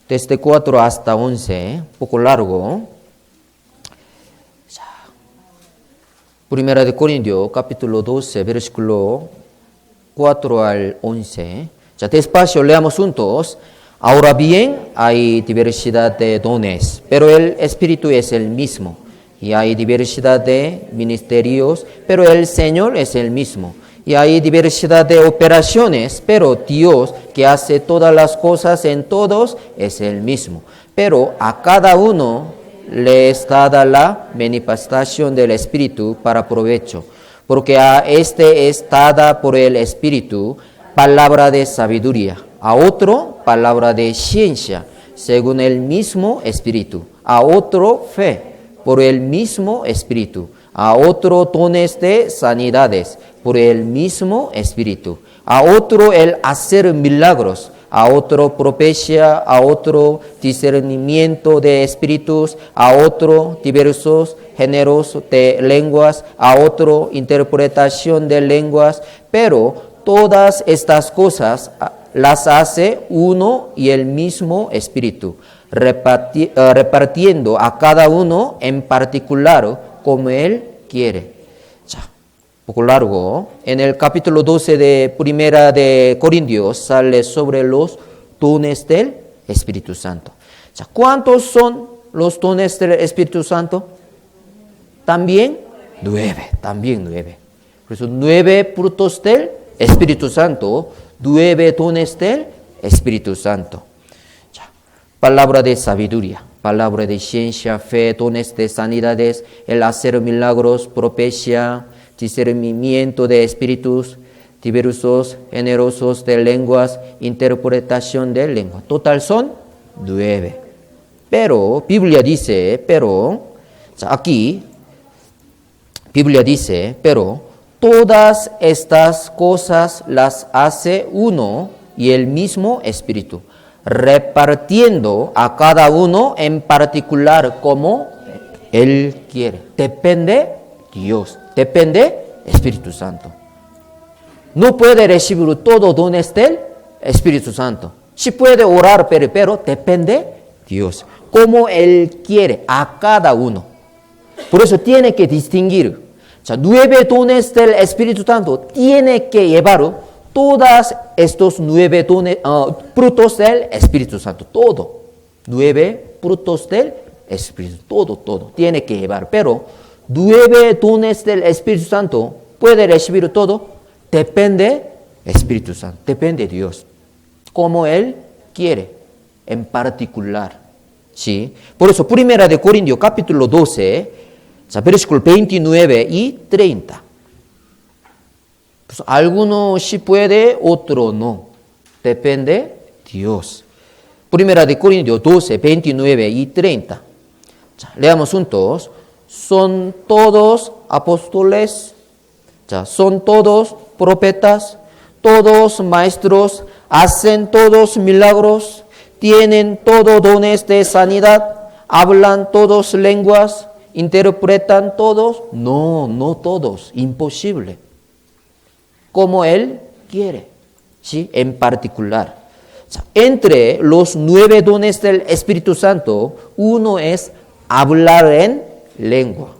desde 4 hasta 11, un poco largo. Primera de Corintios, capítulo 12, versículo 4 al 11. Ya, despacio leamos juntos. Ahora bien, hay diversidad de dones, pero el Espíritu es el mismo. Y hay diversidad de ministerios, pero el Señor es el mismo. Y hay diversidad de operaciones, pero Dios, que hace todas las cosas en todos, es el mismo. Pero a cada uno le es dada la manifestación del Espíritu para provecho. Porque a este es dada por el Espíritu palabra de sabiduría, a otro palabra de ciencia, según el mismo Espíritu, a otro fe, por el mismo Espíritu, a otro dones de sanidades, por el mismo Espíritu, a otro el hacer milagros, a otro profecía, a otro discernimiento de espíritus, a otro diversos géneros de lenguas, a otro interpretación de lenguas, pero todas estas cosas las hace uno y el mismo Espíritu, repartiendo a cada uno en particular como Él quiere. Ya, un poco largo. En el capítulo 12 de Primera de Corintios sale sobre los dones del Espíritu Santo. Ya, ¿cuántos son los dones del Espíritu Santo? También 9. Por eso 9 frutos del Espíritu Santo, 9 dones del Espíritu Santo. Ya, palabra de sabiduría, palabra de ciencia, fe, dones de sanidades, el hacer milagros, profecía, discernimiento de espíritus, diversos, generosos de lenguas, interpretación de lengua. Total son 9. Pero, Biblia dice, aquí, Biblia dice, pero todas estas cosas las hace uno y el mismo Espíritu, repartiendo a cada uno en particular como Él quiere. Depende Dios, depende Espíritu Santo. No puede recibir todo dones del Espíritu Santo. Sí puede orar, pero depende Dios. Como Él quiere a cada uno. Por eso tiene que distinguir. O sea, 9 dones del Espíritu Santo tiene que llevar todos estos 9 dones, frutos del Espíritu Santo. Todo. 9 frutos del Espíritu. Todo. Tiene que llevar. Pero 9 dones del Espíritu Santo puede recibir todo. Depende Espíritu Santo. Depende Dios. Como Él quiere. En particular. ¿Sí? Por eso, Primera de Corintios, capítulo 12, versículo 29 y 30. Pues, alguno sí puede, otro no. Depende Dios. Primera de Corintios 12, 29 y 30. Leamos juntos. Son todos apóstoles, son todos profetas, todos maestros, hacen todos milagros, tienen todos dones de sanidad, hablan todos lenguas, interpretan todos. No todos, imposible. Como Él quiere, ¿sí? En particular. Entre los 9 dones del Espíritu Santo, uno es hablar en lengua.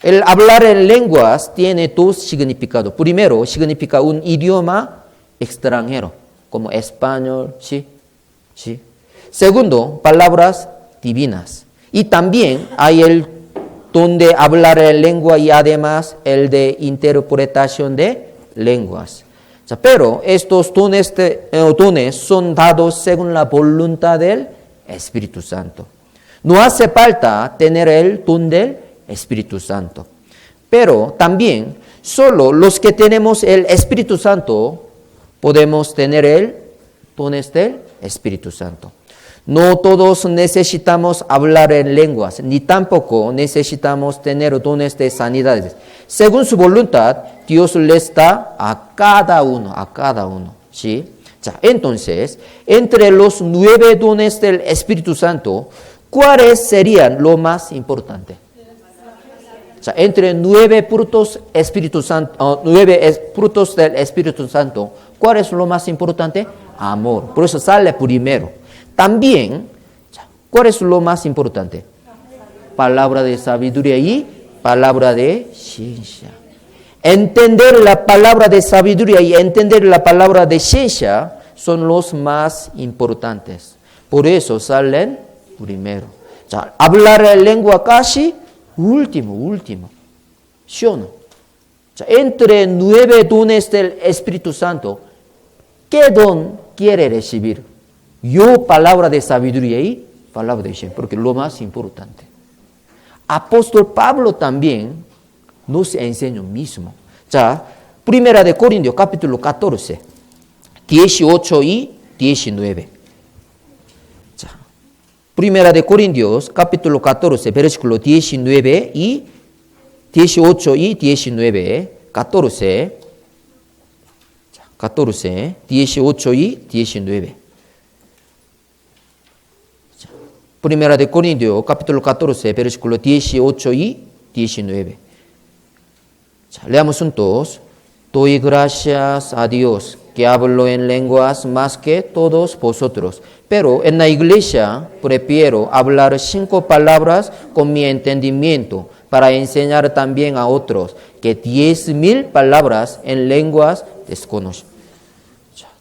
El hablar en lenguas tiene 2 significados. Primero, significa un idioma extranjero, como español, ¿sí? Segundo, palabras divinas. Y también hay el don de hablar en lengua y además el de interpretación de lenguas. Pero estos dones son dados según la voluntad del Espíritu Santo. No hace falta tener el don del Espíritu Santo. Pero también, solo los que tenemos el Espíritu Santo podemos tener el dones del Espíritu Santo. No todos necesitamos hablar en lenguas, ni tampoco necesitamos tener dones de sanidades. Según su voluntad, Dios les da a cada uno, ¿sí? Entonces, entre los 9 dones del Espíritu Santo, ¿cuáles serían lo más importante? Entre 9 frutos frutos del Espíritu Santo, ¿cuál es lo más importante? Amor. Por eso sale primero. También, ¿cuál es lo más importante? Palabra de sabiduría y palabra de ciencia. Entender la palabra de sabiduría y entender la palabra de ciencia son los más importantes. Por eso salen primero. 자, hablar la lengua casi último. ¿Sí o no? 자, entre 9 dones del Espíritu Santo, ¿qué don quiere recibir? Yo palabra de sabiduría y palabra de ciencia, porque es lo más importante. Apóstol Pablo también nos enseña lo mismo. 자, Primera de Corintios, capítulo 14, 18 y 19. 자, Primera de Corintios, capítulo 14, versículo 19 y 18 y 19. 14, 18 y 19. Primera de Corintios, capítulo 14, versículo 18 y 19. Leamos juntos. Doy gracias a Dios que hablo en lenguas más que todos vosotros. Pero en la iglesia prefiero hablar 5 palabras con mi entendimiento para enseñar también a otros que 10,000 palabras en lenguas desconocidas.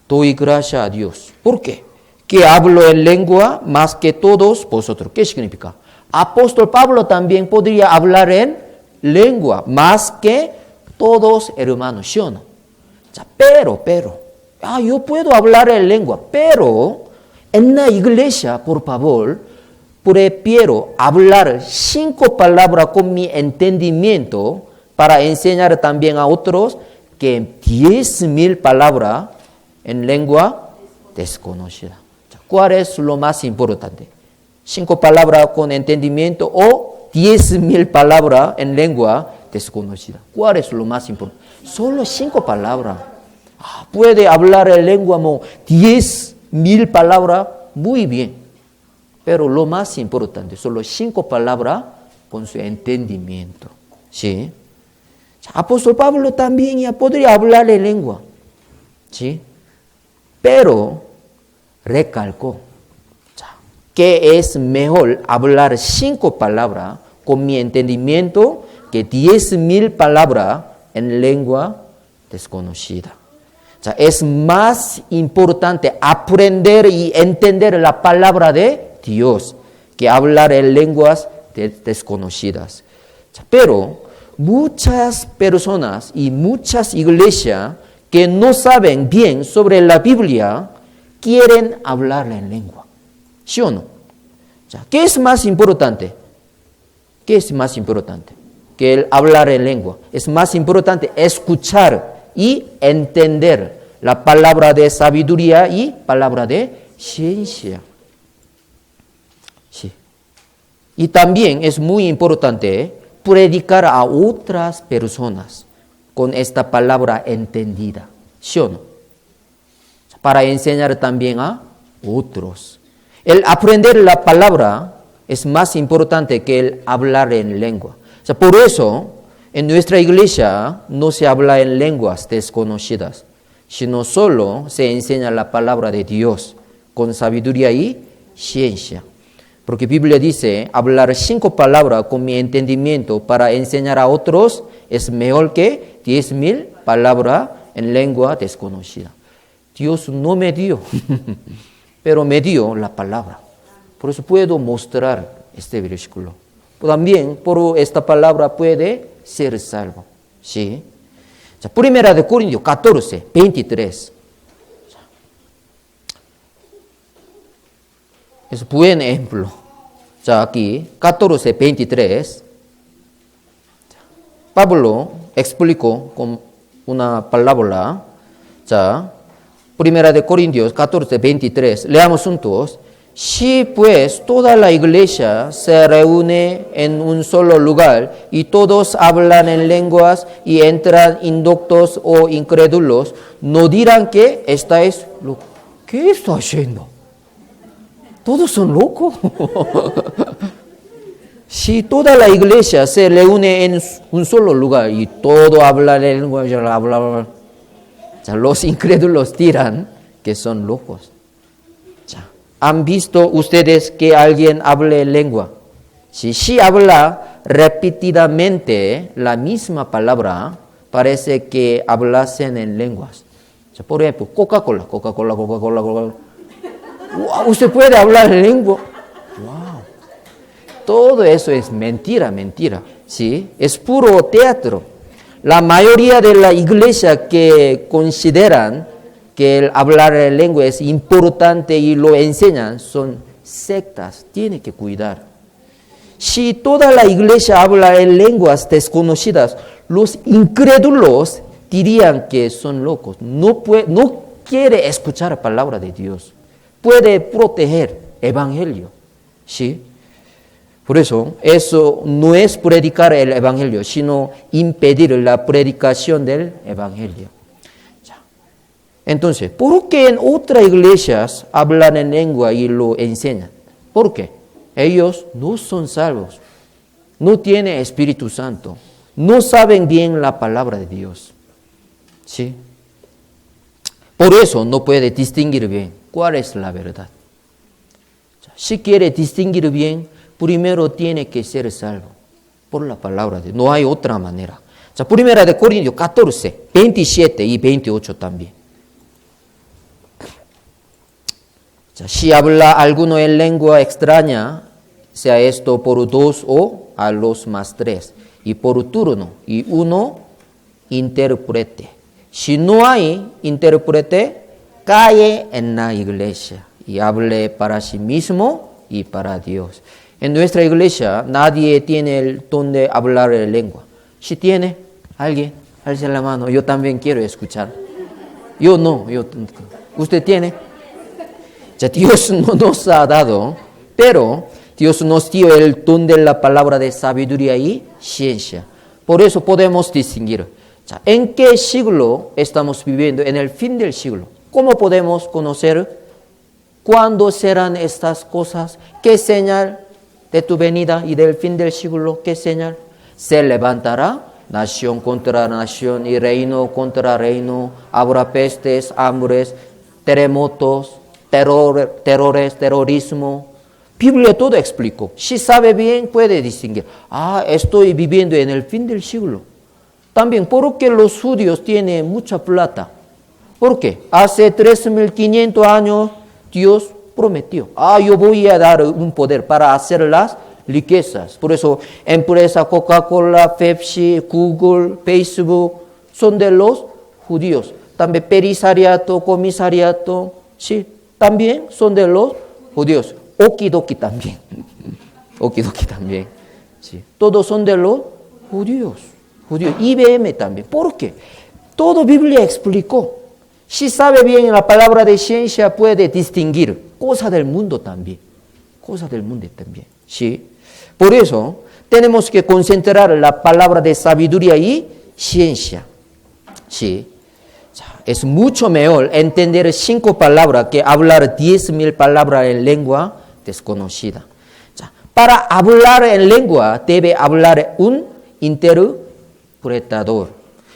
Doy gracias a Dios. ¿Por qué? Que hablo en lengua más que todos vosotros. ¿Qué significa? Apóstol Pablo también podría hablar en lengua más que todos hermanos, ¿sí o no? Pero, yo puedo hablar en lengua, pero en la iglesia, por favor, prefiero hablar 5 palabras con mi entendimiento para enseñar también a otros que 10,000 palabras en lengua desconocida. ¿Cuál es lo más importante? 5 palabras con entendimiento o 10,000 palabras en lengua desconocida. ¿Cuál es lo más importante? Solo 5 palabras. Puede hablar en lengua 10,000 palabras, muy bien. Pero lo más importante, solo 5 palabras con su entendimiento. ¿Sí? Apóstol Pablo también ya podría hablar en lengua. ¿Sí? Pero recalcó que es mejor hablar 5 palabras con mi entendimiento que 10,000 palabras en lengua desconocida. Es más importante aprender y entender la palabra de Dios que hablar en lenguas desconocidas. Pero muchas personas y muchas iglesias que no saben bien sobre la Biblia quieren hablar en lengua. ¿Sí o no? ¿Qué es más importante? ¿Qué es más importante que el hablar en lengua? Es más importante escuchar y entender la palabra de sabiduría y palabra de ciencia. Sí. Y también es muy importante predicar a otras personas con esta palabra entendida. ¿Sí o no? Para enseñar también a otros. El aprender la palabra es más importante que el hablar en lengua. Por eso, en nuestra iglesia no se habla en lenguas desconocidas, sino solo se enseña la palabra de Dios con sabiduría y ciencia. Porque la Biblia dice, hablar 5 palabras con mi entendimiento para enseñar a otros es mejor que 10,000 palabras en lengua desconocida. Dios no me dio, pero me dio la palabra. Por eso puedo mostrar este versículo. También por esta palabra puede ser salvo. ¿Sí? Primera de Corintios 14, 23. Es buen ejemplo. Aquí 14, 23. Pablo explicó con una palabra. Primera de Corintios 14, 23. Leamos juntos. Si pues toda la iglesia se reúne en un solo lugar y todos hablan en lenguas y entran inductos o incrédulos, no dirán que estáis locos. ¿Qué está haciendo? Todos son locos. Si toda la iglesia se reúne en un solo lugar y todo habla en lenguas, los incrédulos dirán que son locos. ¿Han visto ustedes que alguien hable lengua? Si habla repetidamente la misma palabra, parece que hablasen en lenguas. O sea, por ejemplo, Coca-Cola. Wow, usted puede hablar en lengua. Wow. Todo eso es mentira, ¿sí? Es puro teatro. La mayoría de la iglesia que consideran que el hablar en lengua es importante y lo enseñan son sectas. Tiene que cuidar. Si toda la iglesia habla en lenguas desconocidas, los incrédulos dirían que son locos. No quiere escuchar la palabra de Dios. Puede proteger el evangelio. ¿Sí? Por eso no es predicar el evangelio, sino impedir la predicación del evangelio. Entonces, ¿por qué en otras iglesias hablan en lengua y lo enseñan? ¿Por qué? Ellos no son salvos, no tienen Espíritu Santo, no saben bien la palabra de Dios. ¿Sí? Por eso no puede distinguir bien cuál es la verdad. Si quiere distinguir bien, primero tiene que ser salvo por la palabra de Dios. No hay otra manera. Primera de Corintios 14, 27 y 28 también. Si habla alguno en lengua extraña, sea esto por dos o a los más tres, y por turno, y uno intérprete. Si no hay intérprete, calle en la iglesia y hable para sí mismo y para Dios. En nuestra iglesia nadie tiene el don de hablar en lengua. Si tiene alguien, alce la mano, yo también quiero escuchar. Yo no. ¿Usted tiene? Ya Dios no nos ha dado, pero Dios nos dio el don de la palabra de sabiduría y ciencia. Por eso podemos distinguir. ¿En qué siglo estamos viviendo? En el fin del siglo. ¿Cómo podemos conocer cuándo serán estas cosas? ¿Qué señal de tu venida y del fin del siglo? ¿Qué señal? Se levantará nación contra nación y reino contra reino. Habrá pestes, hambres, terremotos, terrores, terrorismo. Biblia todo explicó. Si sabe bien, puede distinguir. Estoy viviendo en el fin del siglo. También, porque los judíos tienen mucha plata. ¿Por qué? Hace 3.500 años Dios prometió. Yo voy a dar un poder para hacer las riquezas. Por eso, empresa Coca-Cola, Pepsi, Google, Facebook, son de los judíos. También perisariato, comisariato, sí, también son de los judíos. Okidoki también. Okidoki también. Sí. Todos son de los judíos. IBM también. ¿Por qué? Todo Biblia explicó. Si sabe bien la palabra de ciencia, puede distinguir cosas del mundo también. ¿Sí? Por eso, tenemos que concentrar la palabra de sabiduría y ciencia. ¿Sí? Es mucho mejor entender 5 palabras que hablar 10.000 palabras en lengua desconocida. Para hablar en lengua, debe hablar un interpretador.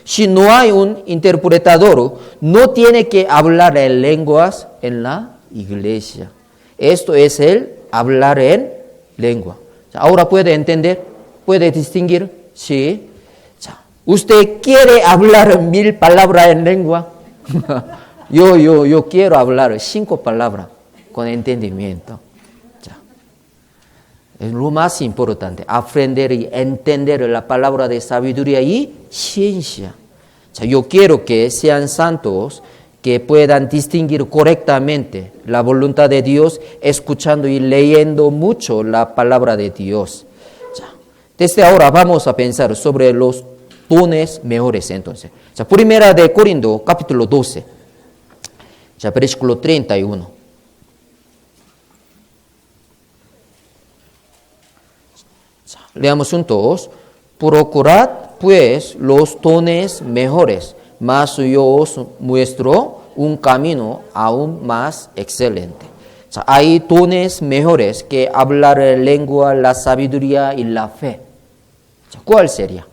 Si no hay un interpretador, no tiene que hablar en lenguas en la iglesia. Esto es el hablar en lengua. Ahora puede entender, puede distinguir. Sí. ¿Usted quiere hablar 1.000 palabras en lengua? Yo quiero hablar 5 palabras con entendimiento. Es lo más importante, aprender y entender la palabra de sabiduría y ciencia. Yo quiero que sean santos, que puedan distinguir correctamente la voluntad de Dios, escuchando y leyendo mucho la palabra de Dios. Desde ahora vamos a pensar sobre los dones mejores entonces. Primera de Corintios, capítulo 12, versículo 31. Leamos juntos. Procurad pues los dones mejores, mas yo os muestro un camino aún más excelente. Hay dones mejores que hablar en lengua, la sabiduría y la fe. ¿Cuál sería?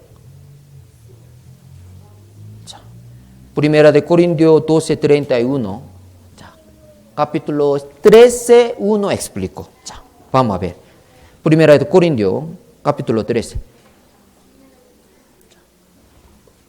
Primera de Corintios 12, 31. Capítulo 13, 1 explico. Vamos a ver. Primera de Corintios capítulo 13.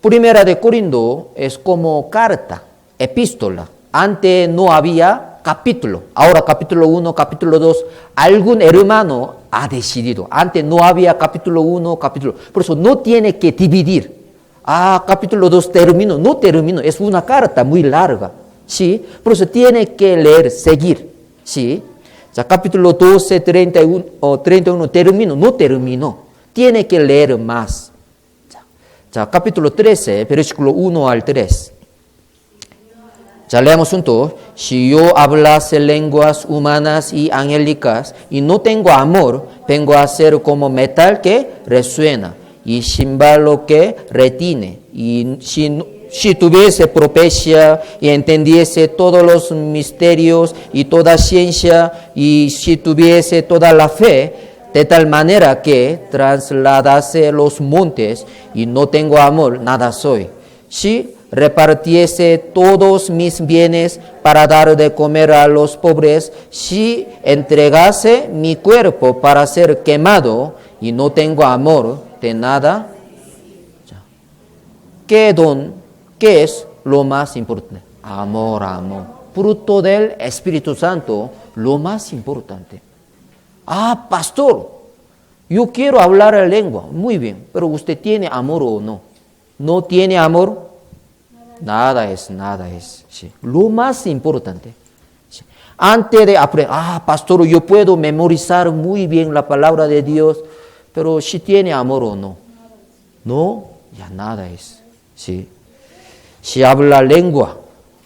Primera de Corinto es como carta, epístola. Antes no había capítulo. Ahora capítulo 1, capítulo 2. Algún hermano ha decidido. Antes no había capítulo 1, capítulo. Por eso no tiene que dividir. Capítulo 2 termino. No termino. Es una carta muy larga. ¿Sí? Por eso tiene que leer, seguir. ¿Sí? Ya, capítulo 12, 31 termino. No termino. Tiene que leer más. 자, capítulo 13, versículo 1 al 3. Ya leamos juntos. Si yo hablase lenguas humanas y angélicas y no tengo amor, vengo a ser como metal que resuena y címbalo que retiene. Y si tuviese profecía y entendiese todos los misterios y toda ciencia, y si tuviese toda la fe, de tal manera que trasladase los montes y no tengo amor, nada soy. Si repartiese todos mis bienes para dar de comer a los pobres, si entregase mi cuerpo para ser quemado y no tengo amor, de nada. ¿Qué es lo más importante? Amor. Fruto del Espíritu Santo, lo más importante. Pastor, yo quiero hablar la lengua. Muy bien, pero ¿usted tiene amor o no? ¿No tiene amor? Nada es. Sí. Lo más importante. Sí. Antes de aprender, pastor, yo puedo memorizar muy bien la palabra de Dios, pero si tiene amor o no. No, ya nada es. Sí. Si habla lengua,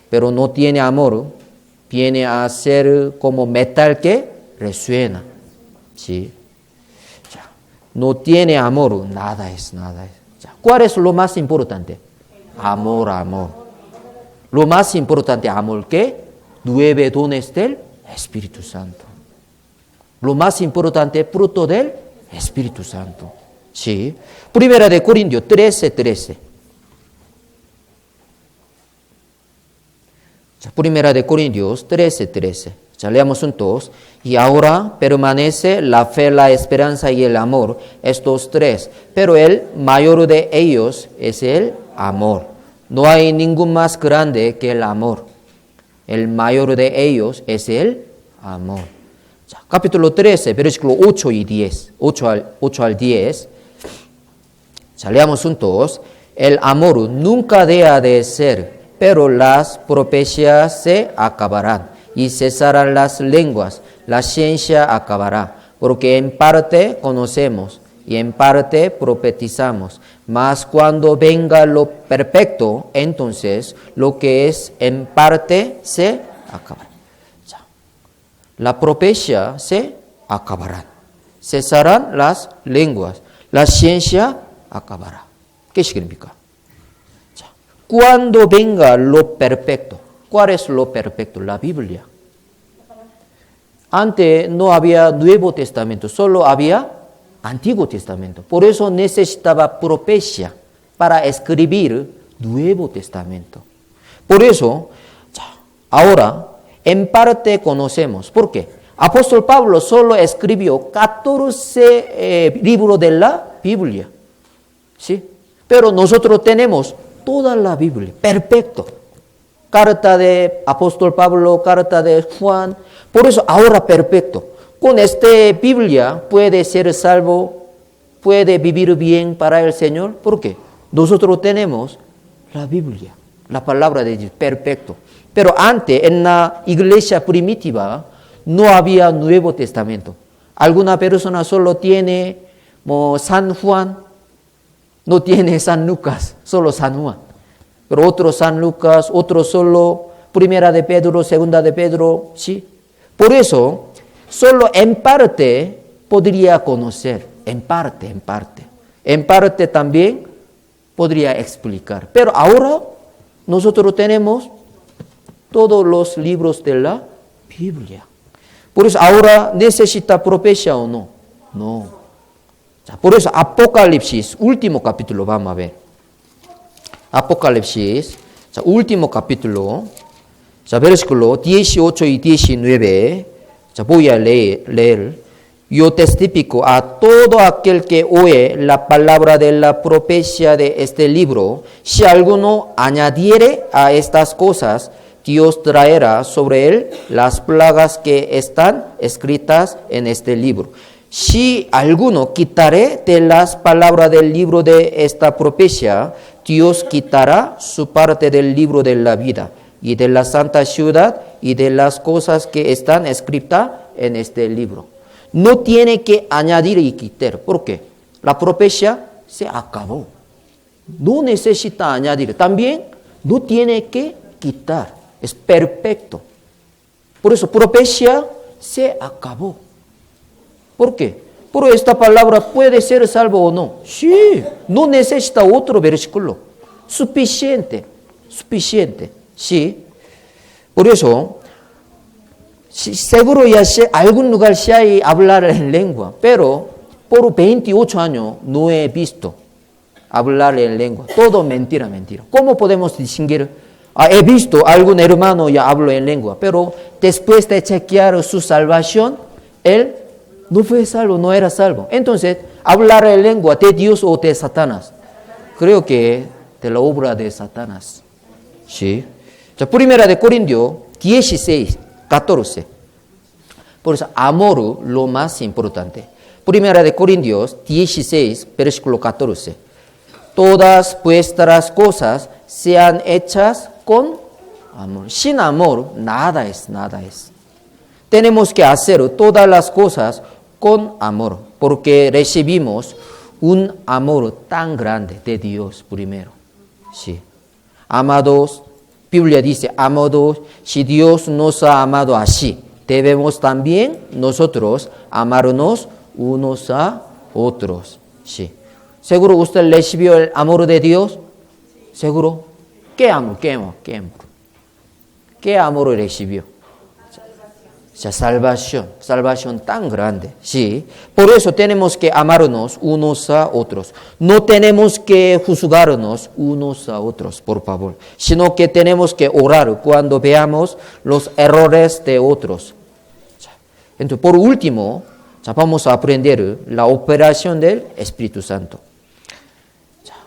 pero no tiene amor, viene a ser como metal que resuena. Sí. Ya. No tiene amor, nada es. Ya. ¿Cuál es lo más importante? Amor. Lo más importante, amor, ¿qué? 9 dones del Espíritu Santo. Lo más importante, fruto del Espíritu Santo. Sí. Primera de Corintios 13. Primera de Corintios 13. Ya leamos juntos. Y ahora permanece la fe, la esperanza y el amor, estos tres. Pero el mayor de ellos es el amor. No hay ningún más grande que el amor. El mayor de ellos es el amor. Ya, capítulo 13, versículo 8 y 10. 8 al 10. Ya leamos juntos. El amor nunca deja de ser, pero las profecías se acabarán y cesarán las lenguas. La ciencia acabará, porque en parte conocemos y en parte profetizamos. Mas cuando venga lo perfecto, entonces lo que es en parte se acabará. Ya. La profecía se acabará. Cesarán las lenguas. La ciencia acabará. ¿Qué significa? Ya. Cuando venga lo perfecto. ¿Cuál es lo perfecto? La Biblia. Antes no había Nuevo Testamento, solo había Antiguo Testamento. Por eso necesitaba profecía para escribir Nuevo Testamento. Por eso, ahora, en parte conocemos. ¿Por qué? Apóstol Pablo solo escribió 14 libros de la Biblia. ¿Sí? Pero nosotros tenemos toda la Biblia, perfecto. Carta de Apóstol Pablo, carta de Juan. Por eso ahora perfecto. Con esta Biblia puede ser salvo, puede vivir bien para el Señor. ¿Por qué? Nosotros tenemos la Biblia, la palabra de Dios, perfecto. Pero antes, en la iglesia primitiva, no había Nuevo Testamento. Alguna persona solo tiene San Juan, no tiene San Lucas, solo San Juan. Pero otro San Lucas, otro solo Primera de Pedro, Segunda de Pedro, sí. Por eso, solo en parte podría conocer, en parte. En parte también podría explicar. Pero ahora nosotros tenemos todos los libros de la Biblia. Por eso ahora necesita profecía o no. No. Por eso Apocalipsis, último capítulo, vamos a ver. Apocalipsis, último capítulo. Versículo 18 y 19, voy a leer. Yo testifico a todo aquel que oye la palabra de la profecía de este libro, si alguno añadiere a estas cosas, Dios traerá sobre él las plagas que están escritas en este libro. Si alguno quitare de las palabras del libro de esta profecía, Dios quitará su parte del libro de la vida y de la santa ciudad y de las cosas que están escritas en este libro. No tiene que añadir y quitar. ¿Por qué? La profecía se acabó. No necesita añadir. También no tiene que quitar. Es perfecto. Por eso, profecía se acabó. ¿Por qué? Por esta palabra puede ser salvo o no. Sí, no necesita otro versículo. Suficiente. Sí. Por eso, seguro ya sé, algún lugar sí hay hablar en lengua, pero por 28 años no he visto hablar en lengua. Todo mentira. ¿Cómo podemos distinguir? He visto algún hermano ya hablo en lengua, pero después de chequear su salvación, él no fue salvo, no era salvo. Entonces, hablar en lengua de Dios o de Satanás. Creo que de la obra de Satanás. Sí. Primera de Corintios 16, 14. Por eso, amor lo más importante. Primera de Corintios 16, versículo 14. Todas vuestras cosas sean hechas con amor. Sin amor, nada es. Tenemos que hacer todas las cosas con amor, porque recibimos un amor tan grande de Dios primero. Sí. Amados, Biblia dice, amados, si Dios nos ha amado así, debemos también nosotros amarnos unos a otros. Sí. ¿Seguro usted recibió el amor de Dios? ¿Seguro? ¿Qué amor? ¿Qué amor recibió? Salvación tan grande. Sí. Por eso tenemos que amarnos unos a otros. No tenemos que juzgarnos unos a otros, por favor, sino que tenemos que orar cuando veamos los errores de otros. Entonces, por último, vamos a aprender la operación del Espíritu Santo.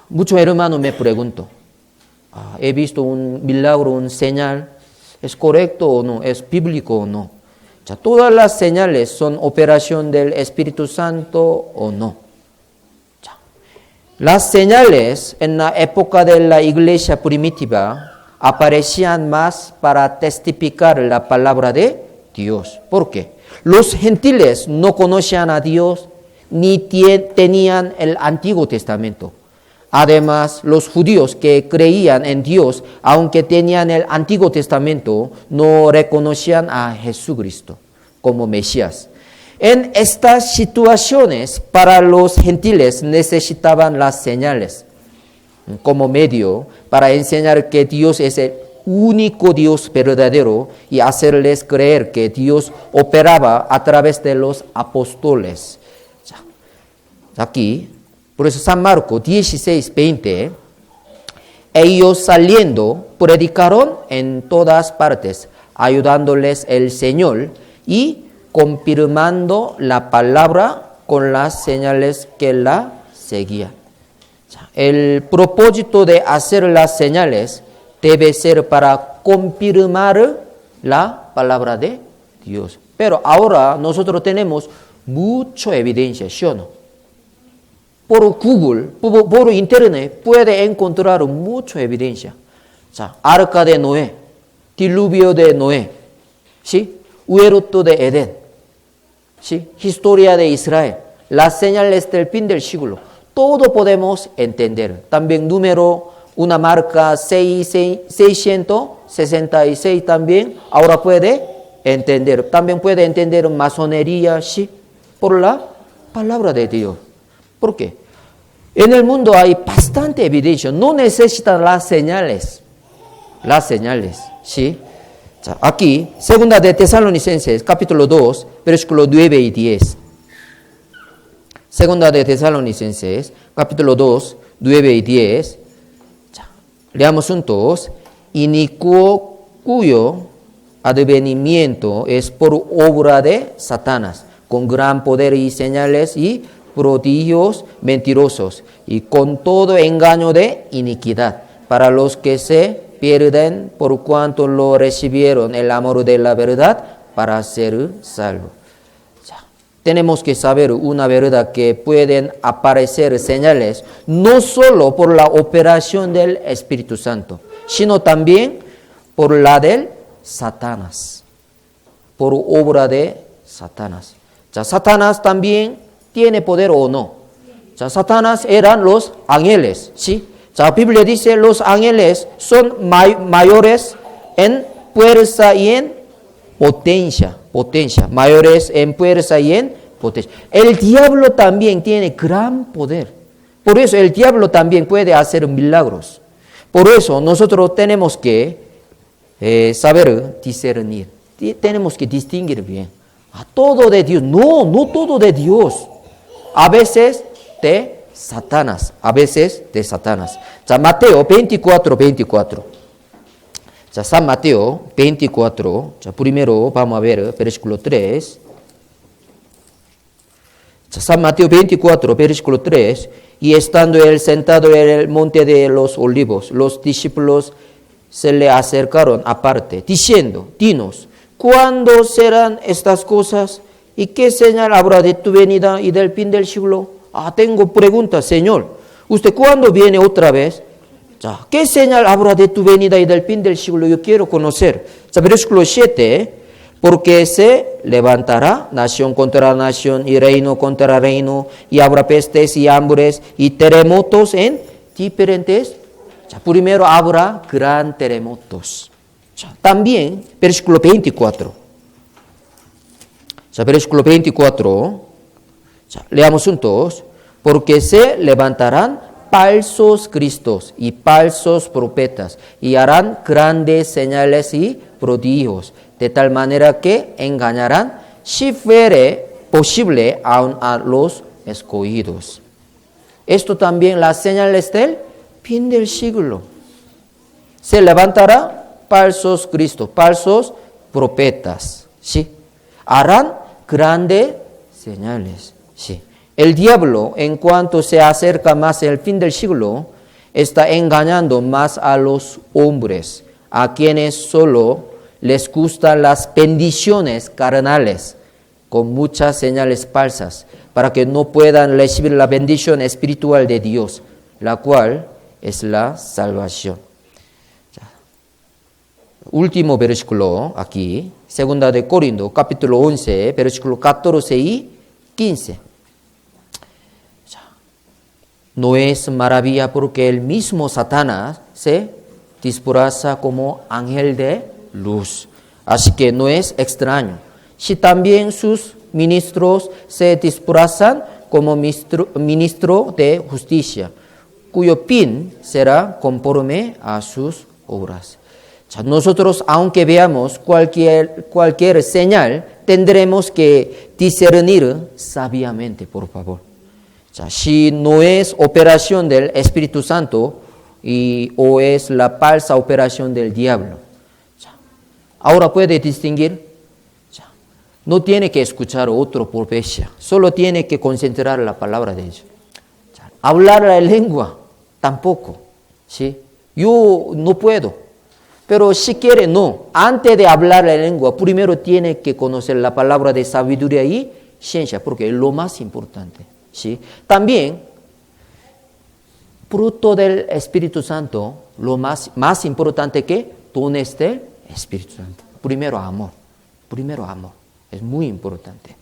Muchos hermanos me preguntan, he visto un milagro, un señal, ¿es correcto o no? ¿Es bíblico o no? Todas las señales son operación del Espíritu Santo o no. Las señales en la época de la iglesia primitiva aparecían más para testificar la palabra de Dios. ¿Por qué? Los gentiles no conocían a Dios ni tenían el Antiguo Testamento. Además, los judíos que creían en Dios, aunque tenían el Antiguo Testamento, no reconocían a Jesucristo como Mesías. En estas situaciones, para los gentiles necesitaban las señales como medio para enseñar que Dios es el único Dios verdadero y hacerles creer que Dios operaba a través de los apóstoles. Aquí, por eso San Marcos 16, 20, ellos saliendo predicaron en todas partes, ayudándoles el Señor y confirmando la palabra con las señales que la seguían. El propósito de hacer las señales debe ser para confirmar la palabra de Dios. Pero ahora nosotros tenemos mucha evidencia, ¿sí o no? Por Google, por Internet puede encontrar mucha evidencia. Arca de Noé, diluvio de Noé, ¿sí? Huerto de Edén, ¿sí? Historia de Israel, las señales del fin del siglo. Todo podemos entender. También número, una marca 666 también, ahora puede entender. También puede entender masonería, ¿sí? Por la palabra de Dios. ¿Por qué? En el mundo hay bastante evidencia, no necesitan las señales, ¿sí? Aquí, segunda de Tesalonicenses, capítulo 2, versículos 9 y 10. Segunda de Tesalonicenses, capítulo 2, 9 y 10. Leamos juntos. Inicuo cuyo advenimiento es por obra de Satanás, con gran poder y señales y prodigios mentirosos, y con todo engaño de iniquidad, para los que se pierden por cuanto lo recibieron el amor de la verdad para ser salvos. Tenemos que saber una verdad, que pueden aparecer señales no solo por la operación del Espíritu Santo, sino también por la del Satanás, por obra de Satanás. Satanás también tiene poder o no. Satanás eran los ángeles, ¿sí? La Biblia dice los ángeles son mayores en fuerza y en potencia, mayores en fuerza y en potencia. El diablo también tiene gran poder. Por eso el diablo también puede hacer milagros. Por eso nosotros tenemos que saber discernir. Tenemos que distinguir bien. Todo de Dios. No todo de Dios. A veces de Satanás. Mateo 24. San Mateo 24. Primero vamos a ver versículo 3. San Mateo 24, versículo 3. Y estando él sentado en el monte de los olivos, los discípulos se le acercaron aparte, diciendo: dinos, ¿cuándo serán estas cosas? ¿Y qué señal habrá de tu venida y del fin del siglo? Tengo preguntas, Señor. ¿Usted cuándo viene otra vez? ¿Qué señal habrá de tu venida y del fin del siglo? Yo quiero conocer. Versículo 7. Porque se levantará nación contra nación y reino contra reino, y habrá pestes y hambres y terremotos en diferentes. Primero habrá gran terremotos. También, versículo 24. Versículo 24. Leamos juntos. Porque se levantarán falsos cristos y falsos profetas, y harán grandes señales y prodigios, de tal manera que engañarán, si fuere posible, aun a los escogidos. Esto también las señales del fin del siglo. Se levantará falsos cristos, falsos profetas, ¿sí? Harán grandes señales, ¿sí? El diablo, en cuanto se acerca más el fin del siglo, está engañando más a los hombres, a quienes solo les gustan las bendiciones carnales, con muchas señales falsas, para que no puedan recibir la bendición espiritual de Dios, la cual es la salvación. Último versículo aquí, 2 de Corintios, capítulo 11, versículo 14 y 15. No es maravilla porque el mismo Satanás se disfraza como ángel de luz. Así que no es extraño si también sus ministros se disfrazan como ministro de justicia, cuyo fin será conforme a sus obras. Nosotros, aunque veamos cualquier señal, tendremos que discernir sabiamente, por favor. Si no es operación del Espíritu Santo o es la falsa operación del diablo. Ahora puede distinguir. No tiene que escuchar otro profecía, solo tiene que concentrar la palabra de Dios. Hablar la lengua, tampoco. ¿Sí? Yo no puedo, pero si quiere, no. Antes de hablar la lengua, primero tiene que conocer la palabra de sabiduría y ciencia, porque es lo más importante. ¿Sí? También, fruto del Espíritu Santo, lo más importante que dones del Espíritu Santo. Primero amor. Es muy importante.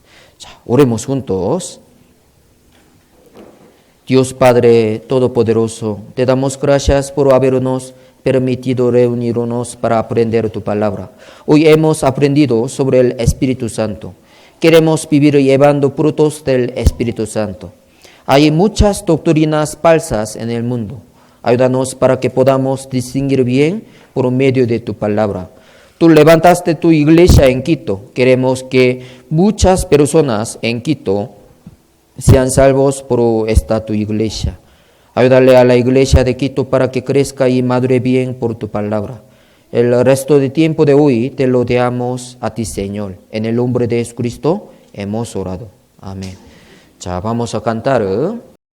Oremos juntos. Dios Padre Todopoderoso, te damos gracias por habernos permitido reunirnos para aprender tu palabra. Hoy hemos aprendido sobre el Espíritu Santo. Queremos vivir llevando frutos del Espíritu Santo. Hay muchas doctrinas falsas en el mundo. Ayúdanos para que podamos distinguir bien por medio de tu palabra. Tú levantaste tu iglesia en Quito. Queremos que muchas personas en Quito sean salvos por esta tu iglesia. Ayúdale a la iglesia de Quito para que crezca y madure bien por tu palabra. El resto del tiempo de hoy te lo damos a ti, Señor. En el nombre de Jesucristo hemos orado. Amén. 자, vamos a cantar.